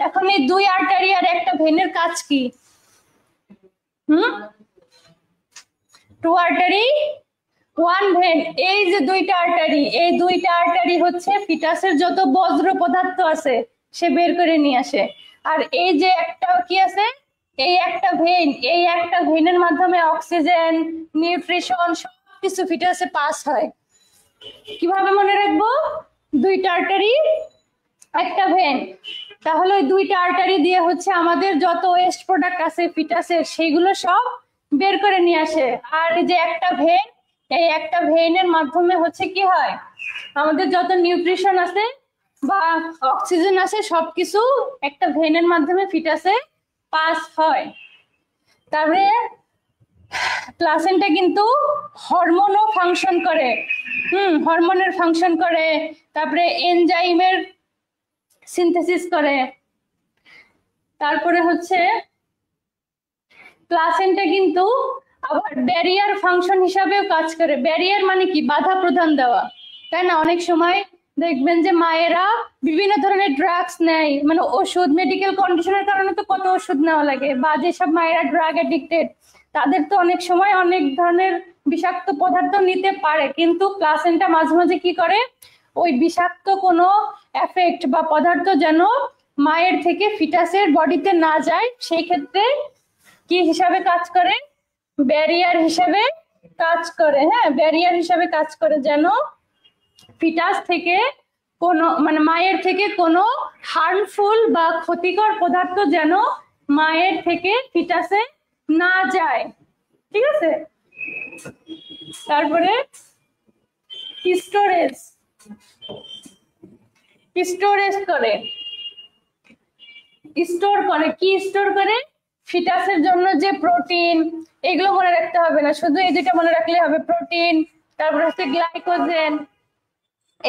B: এখন এই 2 আর্টারি আর একটা ভেনের কাজ কি? 2 আর্টারি 1 ভেন। এই যে 2টা আর্টারি, এই 2টা আর্টারি হচ্ছে ফিটাসের যত বজ্র পদার্থ আছে সে বের করে নিয়ে আসে। আর এই যে একটা কি আছে, এই একটা ভেন, এই একটা ভেনের মাধ্যমে অক্সিজেন, নিউট্রিশন সবকিছু ফিটাসে পাস হয়। কিভাবে মনে রাখবো? 2টা আর্টারি একটা ভেন। তাহলে ওই 2টা আর্টারি দিয়ে হচ্ছে আমাদের যত ওয়েস্ট প্রোডাক্ট আছে ফিটাসের সেগুলো সব বের করে নিয়ে আসে। আর এই যে একটা ভেন, এই একটা ভেনের মাধ্যমে হচ্ছে কি হয়, আমাদের যত নিউট্রিশন আছে বা অক্সিজেন আছে সবকিছু একটা ভেনের মাধ্যমে ফিটাসে পাস হয়। তারপরে প্লাসেন্টা কিন্তু হরমোনও ফাংশন করে, হরমোনের ফাংশন করে, তারপরে এনজাইমের সিনথেসিস করে। তারপরে হচ্ছে প্লাসেন্টা কিন্তু আবার ব্যারিয়ার ফাংশন হিসাবেও কাজ করে। ব্যারিয়ার মানে কি? বাধা প্রদান দেওয়া, তাই না? অনেক সময় দেখবেন যে মায়েরা বিভিন্ন ধরনের ড্রাগস নেয়, মানে ওষুধ, মেডিকেল কন্ডিশনের কারণে তো কত ওষুধ নেওয়া লাগে, বা যেসব মায়েরা ড্রাগ অ্যাডিক্টেড তাদের তো অনেক সময় অনেক ধরনের বিষাক্ত পদার্থ নিতে পারে, কিন্তু প্লাসেন্টা মাঝে মাঝে কি করে, ওই বিষাক্ত কোনো এফেক্ট বা পদার্থ যেন মায়ের থেকে ফিটাসের বডিতে না যায় সেই ক্ষেত্রে কি হিসাবে কাজ করে? ব্যারিয়ার হিসেবে কাজ করে। হ্যাঁ, ব্যারিয়ার হিসেবে কাজ করে, যেন ফিটাস থেকে কোনো মানে মায়ের থেকে কোনো হার্মফুল বা ক্ষতিকর পদার্থ যেন মায়ের থেকে ফিটাসে না যায়। ঠিক আছে? তারপরে স্টোরেজ করে, স্টোর করে কি? স্টোর করে ফিটাসের জন্য যে প্রোটিন, এগুলো মনে রাখতে হবে না, শুধু এই দুটো মনে রাখলে হবে। প্রোটিন, তারপরে হচ্ছে গ্লাইকোজেন,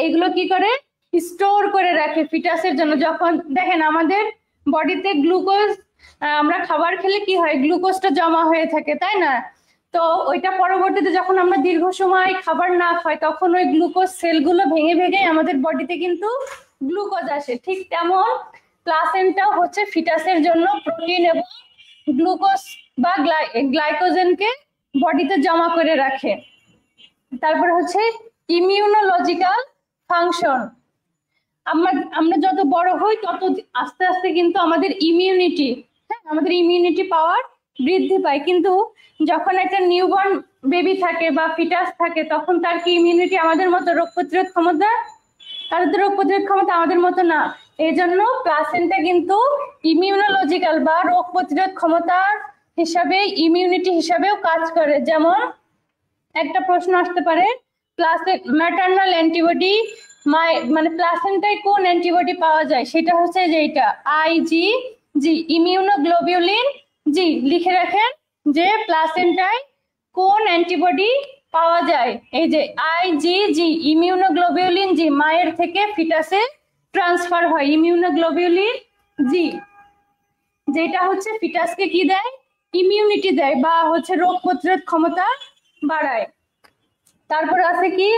B: এইগুলো কি করে? স্টোর করে রাখে ফিটাসের জন্য। যখন দেখেন আমাদের বডিতে গ্লুকোজ, আমরা খাবার খেলে কি হয়, গ্লুকোজটা জমা হয়ে থাকে, তাই না? তো ওইটা পরবর্তীতে যখন আমরা দীর্ঘ সময় খাবার না খাই তখন ওই গ্লুকোজ সেলগুলো ভেঙে ভেঙে আমাদের বডিতে কিন্তু গ্লুকোজ আসে। ঠিক তেমন প্লাসেন্টাও হচ্ছে ফিটাসের জন্য প্রোটিন এবং গ্লুকোজ বা গ্লাইকোজেনকে বডিতে জমা করে রাখে। তারপরে হচ্ছে ইমিউনোলজিক্যাল ফাংশন। আমরা যত বড় হই তত আস্তে আস্তে কিন্তু আমাদের ইমিউনিটি পাওয়ার বৃদ্ধি পায়, কিন্তু যখন একটা নিউবর্ন বেবি থাকে বা ফিটাস থাকে তখন তার কি ইমিউনিটি আমাদের মতো রোগ প্রতিরোধ ক্ষমতা? তাদের তো রোগ প্রতিরোধ ক্ষমতা আমাদের মতো না। এই জন্য প্লাসেন্টা কিন্তু ইমিউনোলজিক্যাল বা রোগ প্রতিরোধ ক্ষমতার হিসাবে, ইমিউনিটি হিসাবেও কাজ করে। যেমন একটা প্রশ্ন আসতে পারে, ম্যাটারনাল অ্যান্টিবডি, মানে প্লাসেন্টায় কোন অ্যান্টিবডি পাওয়া যায়? সেটা হচ্ছে যে এটা IgG, ইমিউনোগ্লোবিউলিন জি। লিখে রাখেন যে প্লাসেন্টায় কোন অ্যান্টিবডি পাওয়া যায়? এই যে IgG, ইমিউনোগ্লোবিউলিন জি, মায়ের থেকে ফিটাসে ট্রান্সফার হয় ইমিউনোগ্লোবিউলিন জি, যেটা হচ্ছে ফিটাসকে কি দেয়? ইমিউনিটি দেয় বা হচ্ছে রোগ প্রতিরোধ ক্ষমতা বাড়ায়। তারপর আছে কি?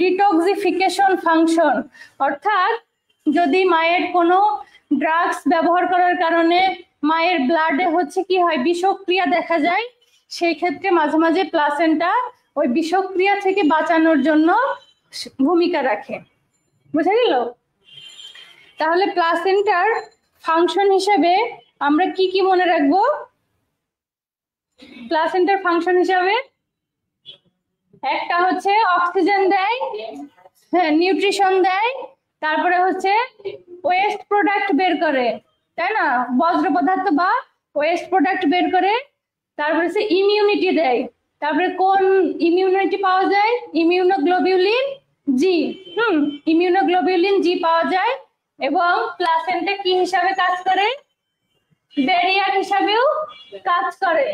B: ডিটক্সিফিকেশন ফাংশন, অর্থাৎ যদি মায়ের কোনো ড্রাগস ব্যবহার করার কারণে মায়ের ব্লাডে হচ্ছে কি হয়, বিষক্রিয়া দেখা যায়, সেই ক্ষেত্রে মাঝে মাঝে প্লাসেন্টা ওই বিষক্রিয়া থেকে বাঁচানোর জন্য ভূমিকা রাখে। বুঝা গেল? তাহলে প্লাসেন্টার ফাংশন হিসেবে আমরা কি কি মনে রাখবো? প্লাসেন্টার ফাংশন হিসাবে একটা হচ্ছে অক্সিজেন দেয়, হ্যাঁ, নিউট্রিশন দেয়, তারপরে হচ্ছে ওয়েস্ট প্রোডাক্ট বের করে, তাই না? বজ্র পদার্থ বা ওয়েস্ট প্রোডাক্ট বের করে, তারপরে সে ইমিউনিটি দেয়। তারপরে কোন ইমিউনিটি পাওয়া যায়? ইমিউনোগ্লোবিউলিন জি। ইমিউনোগ্লোবিউলিন জি পাওয়া যায়। এবং প্লাসেন্টা কি হিসাবে কাজ করে? ব্যারিয়ার হিসাবেও কাজ করে।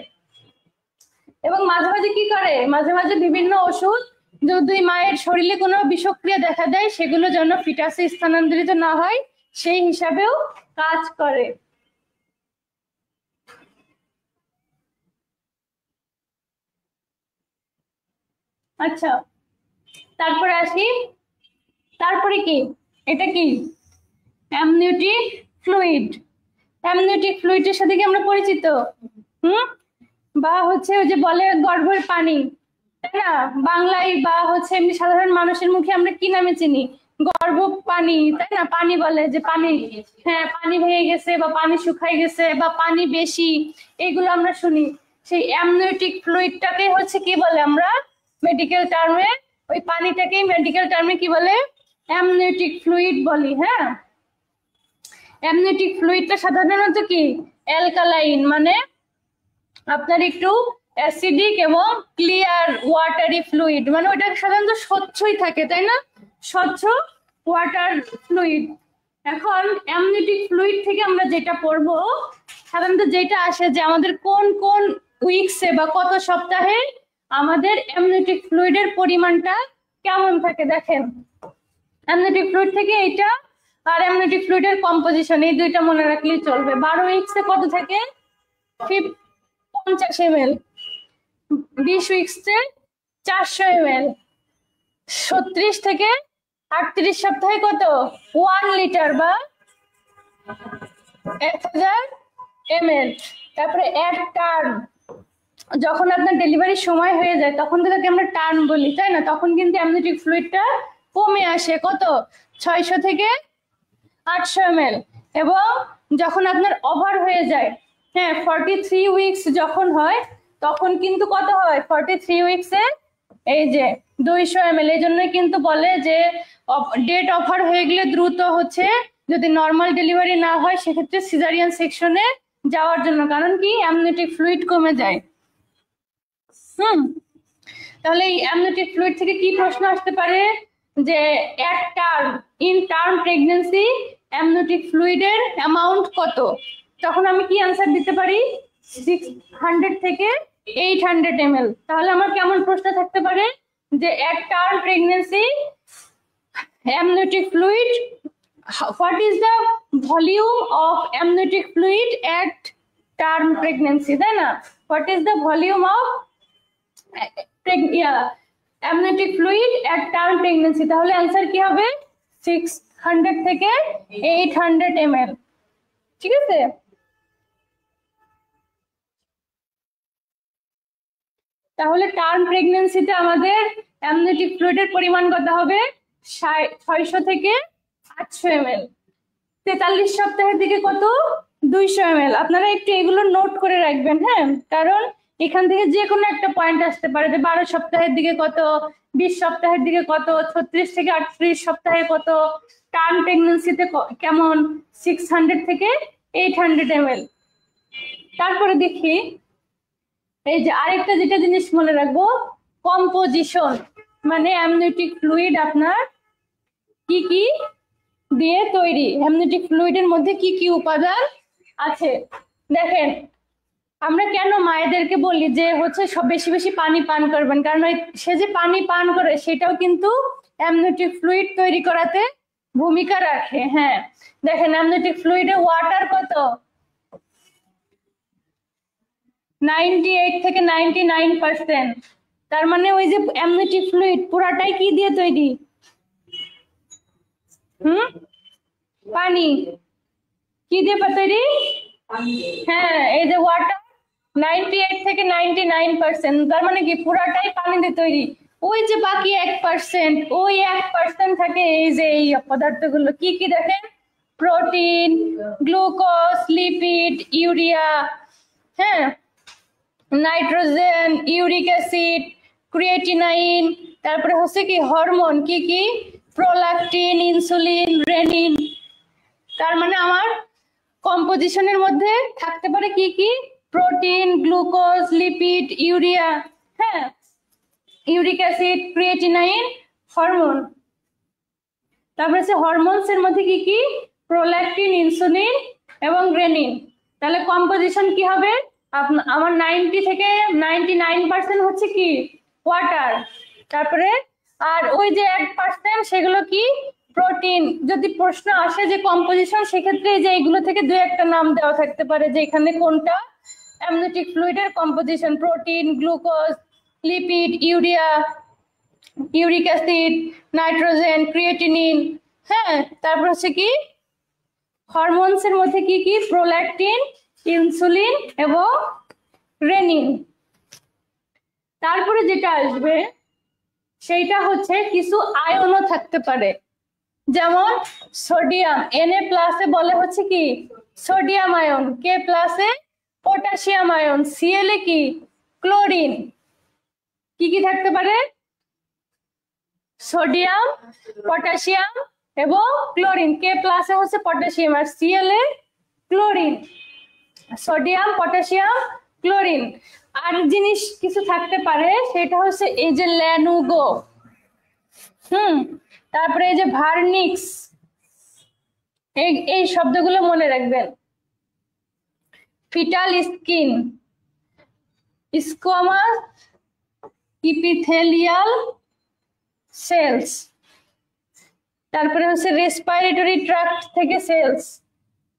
B: এবং মাঝে মাঝে কি করে? মাঝে মাঝে বিভিন্ন ওষুধ যদি মায়ের শরীরে কোনো বিষক্রিয়া দেখা দেয় সেগুলো যেন ফিটাসে স্থানান্তরিত না হয় সেই হিসাবেও কাজ করে। আচ্ছা, তারপরে আসি। তারপরে কি? এটা কি? Amniotic fluid. অ্যামনিওটিক ফ্লুইডের সাথে কি আমরা পরিচিত? বা হচ্ছে ওই যে বলে গর্ভের পানি, তাই না? বাংলায় বা হচ্ছে এমনি সাধারণ মানুষের মুখে আমরা কি নামে চিনি? গর্ভ পানি, তাই না? পানি বলে যে পানি, হ্যাঁ পানি ভেঙে গেছে বা পানি শুকাই গেছে বা পানি বেশি, এগুলো আমরা শুনি। সেই অ্যামনিওটিক ফ্লুইডটাকে হচ্ছে কি বলে আমরা মেডিকেল টার্মে? ওই পানিটাকেই মেডিকেল টার্মে কি বলে? অ্যামনিওটিক ফ্লুইড বলি। হ্যাঁ, অ্যামনিওটিক ফ্লুইডটা সাধারণত কি অ্যালকালাইন, মানে আপনার একটু অ্যাসিডিক এবং ক্লিয়ার ওয়াটারি ফ্লুইড, মানে ওটা সাধারণত স্বচ্ছই থাকে, তাই না? স্বচ্ছ ওয়াটার ফ্লুইড। এখন অ্যামনিওটিক ফ্লুইড থেকে আমরা যেটা পড়বো, সাধারণত যেটা আসে যে আমাদের কোন কোন উইকসে বা কত সপ্তাহে আমাদের অ্যামনিওটিক ফ্লুইডের পরিমাণটা কেমন থাকে। দেখেন, অ্যামনিওটিক ফ্লুইড থেকে এটা আর অ্যামনিওটিক ফ্লুইডের কম্পোজিশন এই দুইটা মনে রাখলেই চলবে। 12 উইকসে কত থাকে? 50 ml। 20 উইকসে 400 ml। 36 থেকে 38 সপ্তাহে কত? 1 লিটার বা 1000 ml। তারপরে এক টার্ম, যখন আপনার ডেলিভারির সময় হয়ে যায় তখন তো তাকে আমরা টার্ম বলি, তাই না? তখন কিন্তু অ্যামনিওটিক ফ্লুইডটা কমে আসে কত? 600 থেকে 800 ml। এবং যখন আপনার ওভার হয়ে যায়, হ্যাঁ 43 উইকস যখন হয় তখন কিন্তু কত হয়? 43 উইকসে এই যে 200 ml। এই জন্যই কিন্তু বলে যে ডেট ওভার হয়ে গেলে দ্রুত হচ্ছে, যদি নর্মাল ডেলিভারি না হয় সেক্ষেত্রে সিজারিয়ান সেকশনে যাওয়ার জন্য, কারণ কি অ্যামনিওটিক ফ্লুইড কমে যায়। তাহলে এই অ্যামনিওটিক ফ্লুইড থেকে কি প্রশ্ন আসতে পারে? যে এক term, in term pregnancy amniotic ফ্লুইডের অ্যামাউন্ট কত? তখন আমি কি অ্যান্সার দিতে পারি? 600 থেকে 800 ml। তাহলে আমার কেমন প্রশ্ন থাকতে পারে? যে এক term pregnancy amniotic fluid, what is the volume of amniotic fluid at term pregnancy, তাই না? What is the volume of amniotic fluid at term pregnancy? তাহলে অ্যান্সার কি হবে? 600 থেকে 800 ml। ঠিক আছে? তাহলে টার্ম প্রেগন্যান্সিতে আমাদের অ্যামনিওটিক ফ্লুইডের পরিমাণ কত হবে? 600 থেকে 800 ml। 43 সপ্তাহের দিকে কত? 200 ml। আপনারা একটু এগুলো নোট করে রাখবেন, হ্যাঁ, কারণ এখান থেকে যে কোনো একটা পয়েন্ট আসতে পারে যে 12 সপ্তাহের দিকে কত, 20 সপ্তাহের দিকে কত, 36 থেকে 38 সপ্তাহে কত, টার্ম প্রেগন্যান্সিতে কেমন, 600 থেকে 800 ml। তারপরে দেখি এই যে আরেকটা যেটা জিনিস মনে রাখবো, কম্পোজিশন, মানে অ্যামনিওটিক ফ্লুইড আপনার কি কি দিয়ে তৈরি, অ্যামনিওটিক ফ্লুইডের মধ্যে কি কি উপাদান আছে। দেখেন, আমরা কেন মায়েদেরকে বলি যে হচ্ছে সব বেশি বেশি পানি পান করবেন, কারণ সে যে পানি পান করে সেটাও কিন্তু অ্যামনিওটিক ফ্লুইড তৈরি করাতে ভূমিকা রাখে। হ্যাঁ, দেখেন অ্যামনিওটিক ফ্লুইডে ওয়াটার কত? 98 থেকে 99%। তার মানে ওই যে অ্যামনিওটিক ফ্লুইড পুরাটাই কি দিয়ে তৈরি? পানি। কি দিয়ে তৈরি? হ্যাঁ, এই যে ওয়াটার 98 থেকে 99%, তার মানে কি পুরাটাই পানি দিয়ে তৈরি। ওই যে বাকি 1%, ওই 1% থাকে এই যে এই পদার্থগুলো কি কি দেখেন? প্রোটিন, গ্লুকোজ, লিপিড, ইউরিয়া, হ্যাঁ, নাইট্রোজেন, ইউরিক অ্যাসিড, ক্রিয়েটিনাইন, তারপরে হচ্ছে কি হরমোন, কি কি? Prolactin, insulin, renin. তার মানে আমার কম্পোজিশনের মধ্যে থাকতে পারে কি কি? প্রোটিন, গ্লুকোজ, লিপিড, ইউরিয়া, হ্যাঁ, ইউরিক অ্যাসিড, ক্রিয়েটিনাইন, হরমোন। তারপরে হচ্ছে হরমোনস এর মধ্যে কি কি? প্রোল্যাকটিন, ইনসুলিন এবং রেনিন। তাহলে কম্পোজিশন কি হবে? আমার 90 থেকে 99% হচ্ছে কি? ওয়াটার। তারপরে আর ওই যে 1% সেগুলো কি? প্রোটিন। যদি প্রশ্ন আসে যে কম্পোজিশন, সেক্ষেত্রে যে এগুলো থেকে দু একটা নাম দেওয়া থাকতে পারে যে এখানে কোনটা অ্যামনিওটিক ফ্লুইডের composition, protein, glucose, lipid, urea, uric acid, nitrogen, creatinine, হ্যাঁ। তারপর হচ্ছে কি? হরমোনস এর মধ্যে কি কি? প্রোল্যাকটিন, ইনসুলিন এবং রেনিন। তারপরে যেটা আসবে সেইটা হচ্ছে কিছু আয়নও থাকতে পারে, যেমন সোডিয়াম, Na+ বলে হচ্ছে কি? Sodium ion, K+ potassium ion, Cl কি? ক্লোরিন। কি কি থাকতে পারে? সোডিয়াম, পটাশিয়াম এবং ক্লোরিন। K+ হচ্ছে পটাশিয়াম আর Cl chlorine. Sodium, potassium, chlorine. আর জিনিস কিছু থাকতে পারে, সেটা হচ্ছে এই যে ল্যানুগো, তারপরে এই যে ভার্নিক্স, এই শব্দগুলো মনে রাখবেন। Foetal skin, squamous epithelial cells, তারপরে হচ্ছে রেসপিরেটরি ট্র্যাক্ট থেকে cells,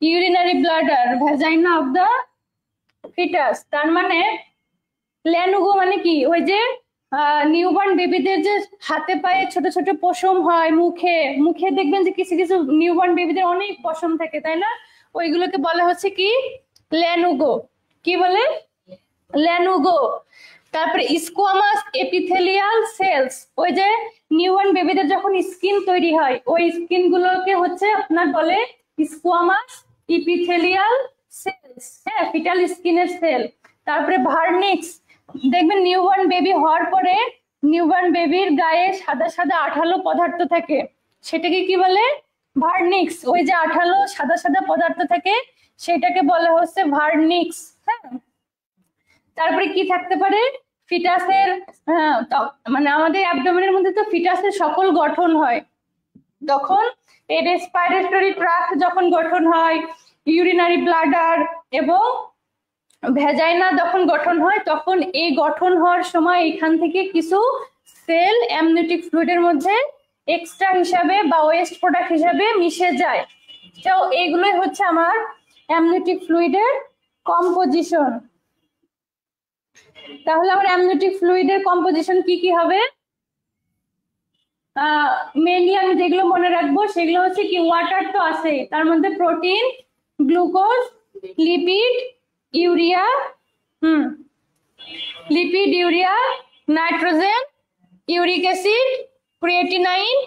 B: urinary bladder, vagina of the foetus. তার মানে ল্যানুগো মানে কি? ওই যে নিউবর্ন বেবিদের যে হাতে পায়ে ছোট ছোট পশম হয়, মুখে মুখে দেখবেন যে কিছু কিছু নিউবর্ন বেবিদের অনেক পশম থাকে, তাই না? ওইগুলোকে বলা হচ্ছে কি? ল্যানুগো। কি বলে? ল্যানুগো। তারপরে স্কোয়ামাস এপিথেলিয়াল সেলস, ওই যে নিউবর্ন বেবিদের যখন স্কিন তৈরি হয়, ওই স্কিন গুলোকে হচ্ছে আপনার বলে স্কোয়ামাস এপিথেলিয়াল সেলস, হ্যাঁ, ফিটাল স্কিনের সেল। তারপরে ভার্নিক্স, দেখবেন নিউবর্ন বেবি হওয়ার পরে নিউবর্ন বেবির গায়ে সাদা সাদা আঠালো পদার্থ থাকে, সেটাকে কি বলে? ভার্নিক্স। ওই যে আঠালো সাদা সাদা পদার্থ থাকে, সেটাকে বলা হচ্ছে ভার্নিক্স, হ্যাঁ। তারপরে কি থাকতে পারে? ফিটাসের, মানে আমাদের অ্যাবডোমেনের মধ্যে তো ফিটাসের সকল গঠন হয়, তখন এই রেসপিরেটরি ট্র্যাক্ট যখন গঠন হয়, ইউরিনারি ব্লাডার এবং ভ্যাজাইনা যখন গঠন হয়, তখন এই গঠন হওয়ার সময় এখান থেকে কিছু সেল অ্যামনিওটিক ফ্লুইডের মধ্যে এক্সট্রা হিসাবে বা ওয়েস্ট প্রোডাক্ট হিসাবে মিশে যায়। তো এইগুলোই হচ্ছে আমার অ্যামনিওটিক ফ্লুইডের কম্পোজিশন। তাহলে আমার অ্যামনিওটিক ফ্লুইডের কম্পোজিশন কি কি হবে? মেইনলি আমি যেগুলো মনে রাখবো সেগুলো হচ্ছে কি? ওয়াটার তো আছে, তার মধ্যে protein, glucose, lipid, urea, lipid, urea, nitrogen, uric acid, creatinine,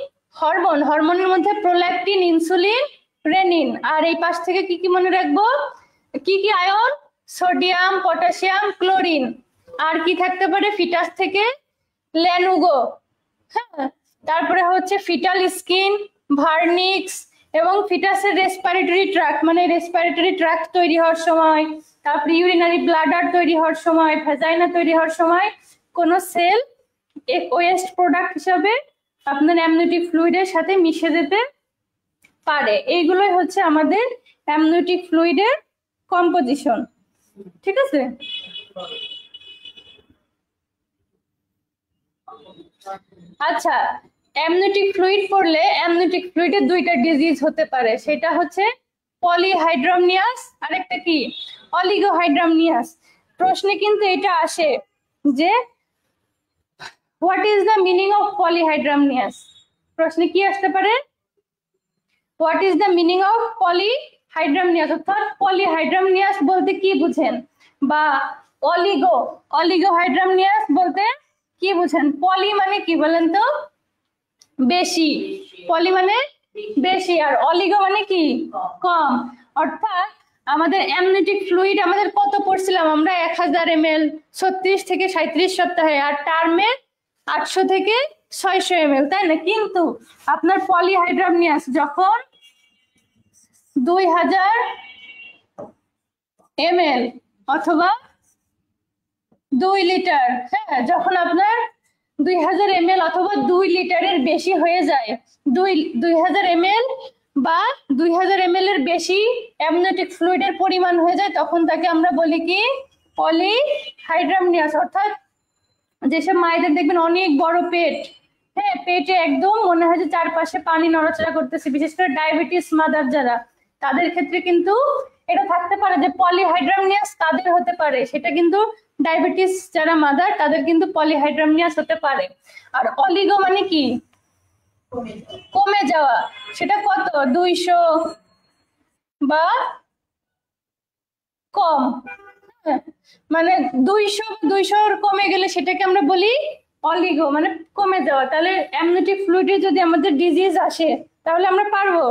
B: hormone, হরমোনের মধ্যে প্রোল্যাকটিন, ইনসুলিন, রেনিন। আর এই পাশ থেকে কি কি মনে রাখবো? কি কি আয়ন? Sodium, potassium, chlorine. আর কি থাকতে পারে? ফিটাস থেকে ল্যানুগো, হ্যাঁ। তারপরে হচ্ছে ফিটাল স্কিন, ভার্নিক্স এবং ফিটাসের রেসপিরেটরি ট্র্যাক্ট, মানে রেসপিরেটরি ট্র্যাক্ট তৈরি হওয়ার সময়, তারপরে ইউরিনারি ব্লাডার তৈরি হওয়ার সময়, ভ্যাজাইনা তৈরি হওয়ার সময় কোন সেল ওয়েস্ট প্রোডাক্ট হিসাবে আপনার অ্যামনিওটিক ফ্লুইডের সাথে মিশে যেতে পারে। এইগুলোই হচ্ছে আমাদের অ্যামনিওটিক ফ্লুইডের কম্পোজিশন। ঠিক আছে? আচ্ছা, অ্যামনিওটিক ফ্লুইড পড়লে অ্যামনিওটিক ফ্লুইডের দুইটা ডিজিজ হতে পারে, সেটা হচ্ছে পলিহাইড্রামনিয়াস, আরেকটা কি? অলিগোহাইড্রামনিয়াস। প্রশ্নে কিন্তু এটা আসে যে what is the meaning of polyhydramnios? প্রশ্নে কি আসতে পারে? What is the meaning of polyhydramnios, অর্থাৎ পলিহাইড্রামনিয়াস বলতে কি বুঝেন, বা অলিগোহাইড্রামনিয়াস বলতে কি বুঝেন? পলি মানে কি বলেন তো? বেশি। পলি মানে বেশি, আর অলিগো মানে কি? কম। অর্থাৎ আমাদের অ্যামনিওটিক ফ্লুইড আমাদের কত পড়ছিলাম আমরা? 1000 ml 36 থেকে 37 সপ্তাহে, আর টার্মে 800 থেকে 600 ml, তাই না? কিন্তু আপনার পলিহাইড্রামনিয়াস যখন 2000 ml অথবা 2 লিটার। হ্যাঁ, যখন আপনার 2000 ml অথবা 2 লিটারের বেশি হয়ে যায়, 2000 ml বা 2000 ml এর বেশি অ্যামনিওটিক ফ্লুইডের পরিমাণ হয়ে যায়, তখন তাকে আমরা বলি কি পলিহাইড্রামনিয়াস। অর্থাৎ যেসব মায়েদের দেখবেন অনেক বড় পেট, হ্যাঁ, পেটে একদম মনে হয় যে চারপাশে পানি নড়াচড়া করতেছে, বিশেষ করে ডায়াবেটিস মাদার যারা, তাদের ক্ষেত্রে কিন্তু এটা থাকতে পারে যে পলিহাইড্রামনিয়াস তাদের হতে পারে। সেটা কিন্তু ডায়াবেটিস যারা মাদার তাদের কিন্তু পলিহাইড্রামনিয়াস হতে পারে। আর অলিগো মানে কি? কমে যাওয়া। সেটা কত? 200 বা কম। মানে 200 কমে গেলে সেটাকে আমরা বলি অলিগো, মানে কমে যাওয়া। তাহলে অ্যামনিওটিক ফ্লুইডে যদি আমাদের ডিজিজ আসে, তাহলে আমরা পারবো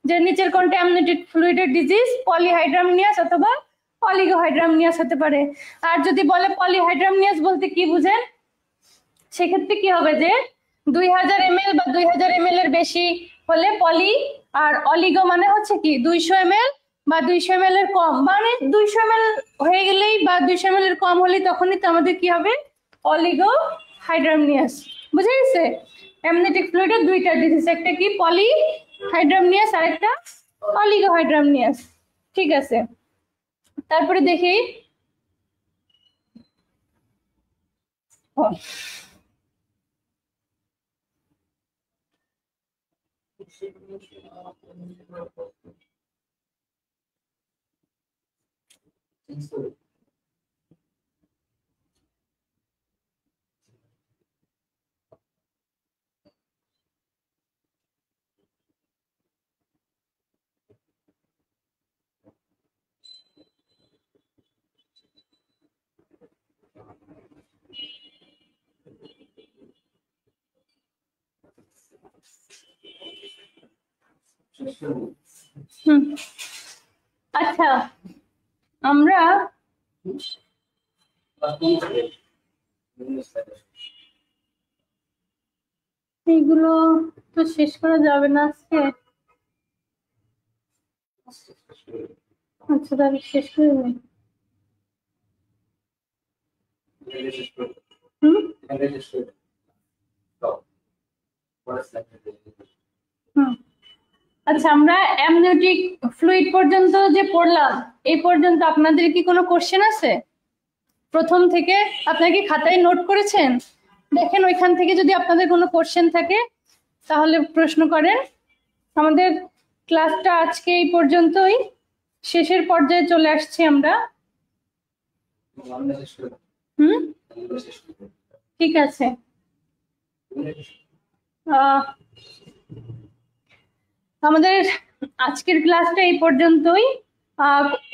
B: যে নিচের কোনটা অ্যামনিওটিক ফ্লুইডের ডিজিজ, পলিহাইড্রামনিয়াস অথবা অলিগোহাইড্রামনিয়াস হতে পারে। আর যদি বলে পলিহাইড্রামনিয়াস বলতে কি বুঝেন, সেক্ষেত্রে কি হবে যে 2000 ml বা 2000 ml এর বেশি হলে পলি, আর অলিগো মানে হচ্ছে কি 200 ml বা 200 ml এর কম, মানে 200 ml হয়ে গেলেই বা 200 ml এর কম হলেই তখনই তো আমাদের কি হবে অলিগো হাইড্রামনিয়াস। বুঝে গেছে? অ্যামনিওটিক ফ্লুইডের দুইটা ডিজিজ, একটা কি পলিহাইড্রামনিয়াস আর একটা অলিগোহাইড্রামনিয়াস। ঠিক আছে, তারপরে দেখি আচ্ছা, আমরা এইগুলো তো শেষ করা যাবে না আজকে। আচ্ছা, তাহলে শেষ করে দিই। আচ্ছা, আমরা অ্যামনিওটিক ফ্লুইড পর্যন্ত যে পড়লাম, এই পর্যন্ত আপনাদের কি কোনো কোশ্চেন আছে? প্রথম থেকে আপনারা কি খাতায় নোট করেছেন? দেখেন ওইখান থেকে যদি আপনাদের কোনো কোশ্চেন থাকে তাহলে প্রশ্ন করেন। আমাদের ক্লাসটা আজকে এই পর্যন্তই, শেষের পর্যায়ে চলে আসছি আমরা। ঠিক আছে। আমাদের আজকের ক্লাসটা এই পর্যন্তই।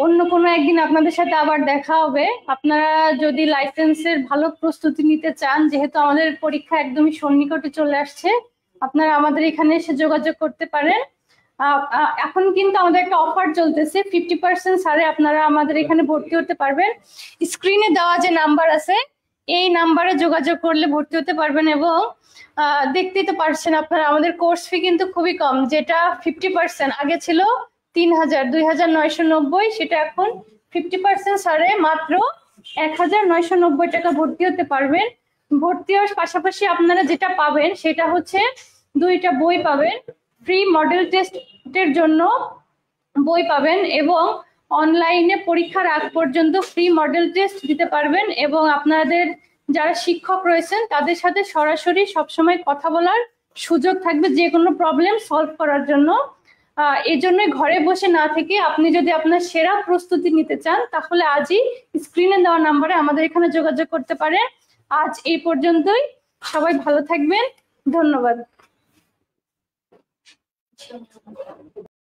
B: অন্য কোনো একদিন আপনাদের সাথে আবার দেখা হবে। আপনারা যদি লাইসেন্সের ভালো প্রস্তুতি নিতে চান, যেহেতু আমাদের পরীক্ষা একদমই সন্নিকটে চলে আসছে, আপনারা আমাদের এখানে এসে যোগাযোগ করতে পারেন। এখন কিন্তু আমাদের একটা অফার চলতেছে, 50% ছাড়ে আপনারা আমাদের এখানে ভর্তি হতে পারবেন। স্ক্রিনে দেওয়া যে নাম্বার আছে, এই নাম্বারে যোগাযোগ করলে ভর্তি হতে পারবেন। এবং দেখতেই তো পারছেন আপনারা, আমাদের কোর্স ফি কিন্তু খুবই কম, যেটা 50% আগে ছিল 3000, 2990, সেটা এখন 50% ছাড়ে মাত্র 1990 টাকা ভর্তি হতে পারবেন। ভর্তি হওয়ার পাশাপাশি আপনারা যেটা পাবেন সেটা হচ্ছে 2টা বই পাবেন, ফ্রি মডেল টেস্টের জন্য বই পাবেন, এবং অনলাইনে পরীক্ষার আগ পর্যন্ত ফ্রি মডেল টেস্ট দিতে পারবেন। এবং আপনাদের যারা শিক্ষক রয়েছেন তাদের সাথে সরাসরি সবসময় কথা বলার সুযোগ থাকবে যে কোনো প্রবলেম সলভ করার জন্য। এই জন্য ঘরে বসে না থেকে আপনি যদি আপনার সেরা প্রস্তুতি নিতে চান, তাহলে আজই স্ক্রিনে দেওয়া নাম্বারে আমাদের এখানে যোগাযোগ করতে পারেন। আজ এই পর্যন্তই, সবাই ভালো থাকবেন, ধন্যবাদ।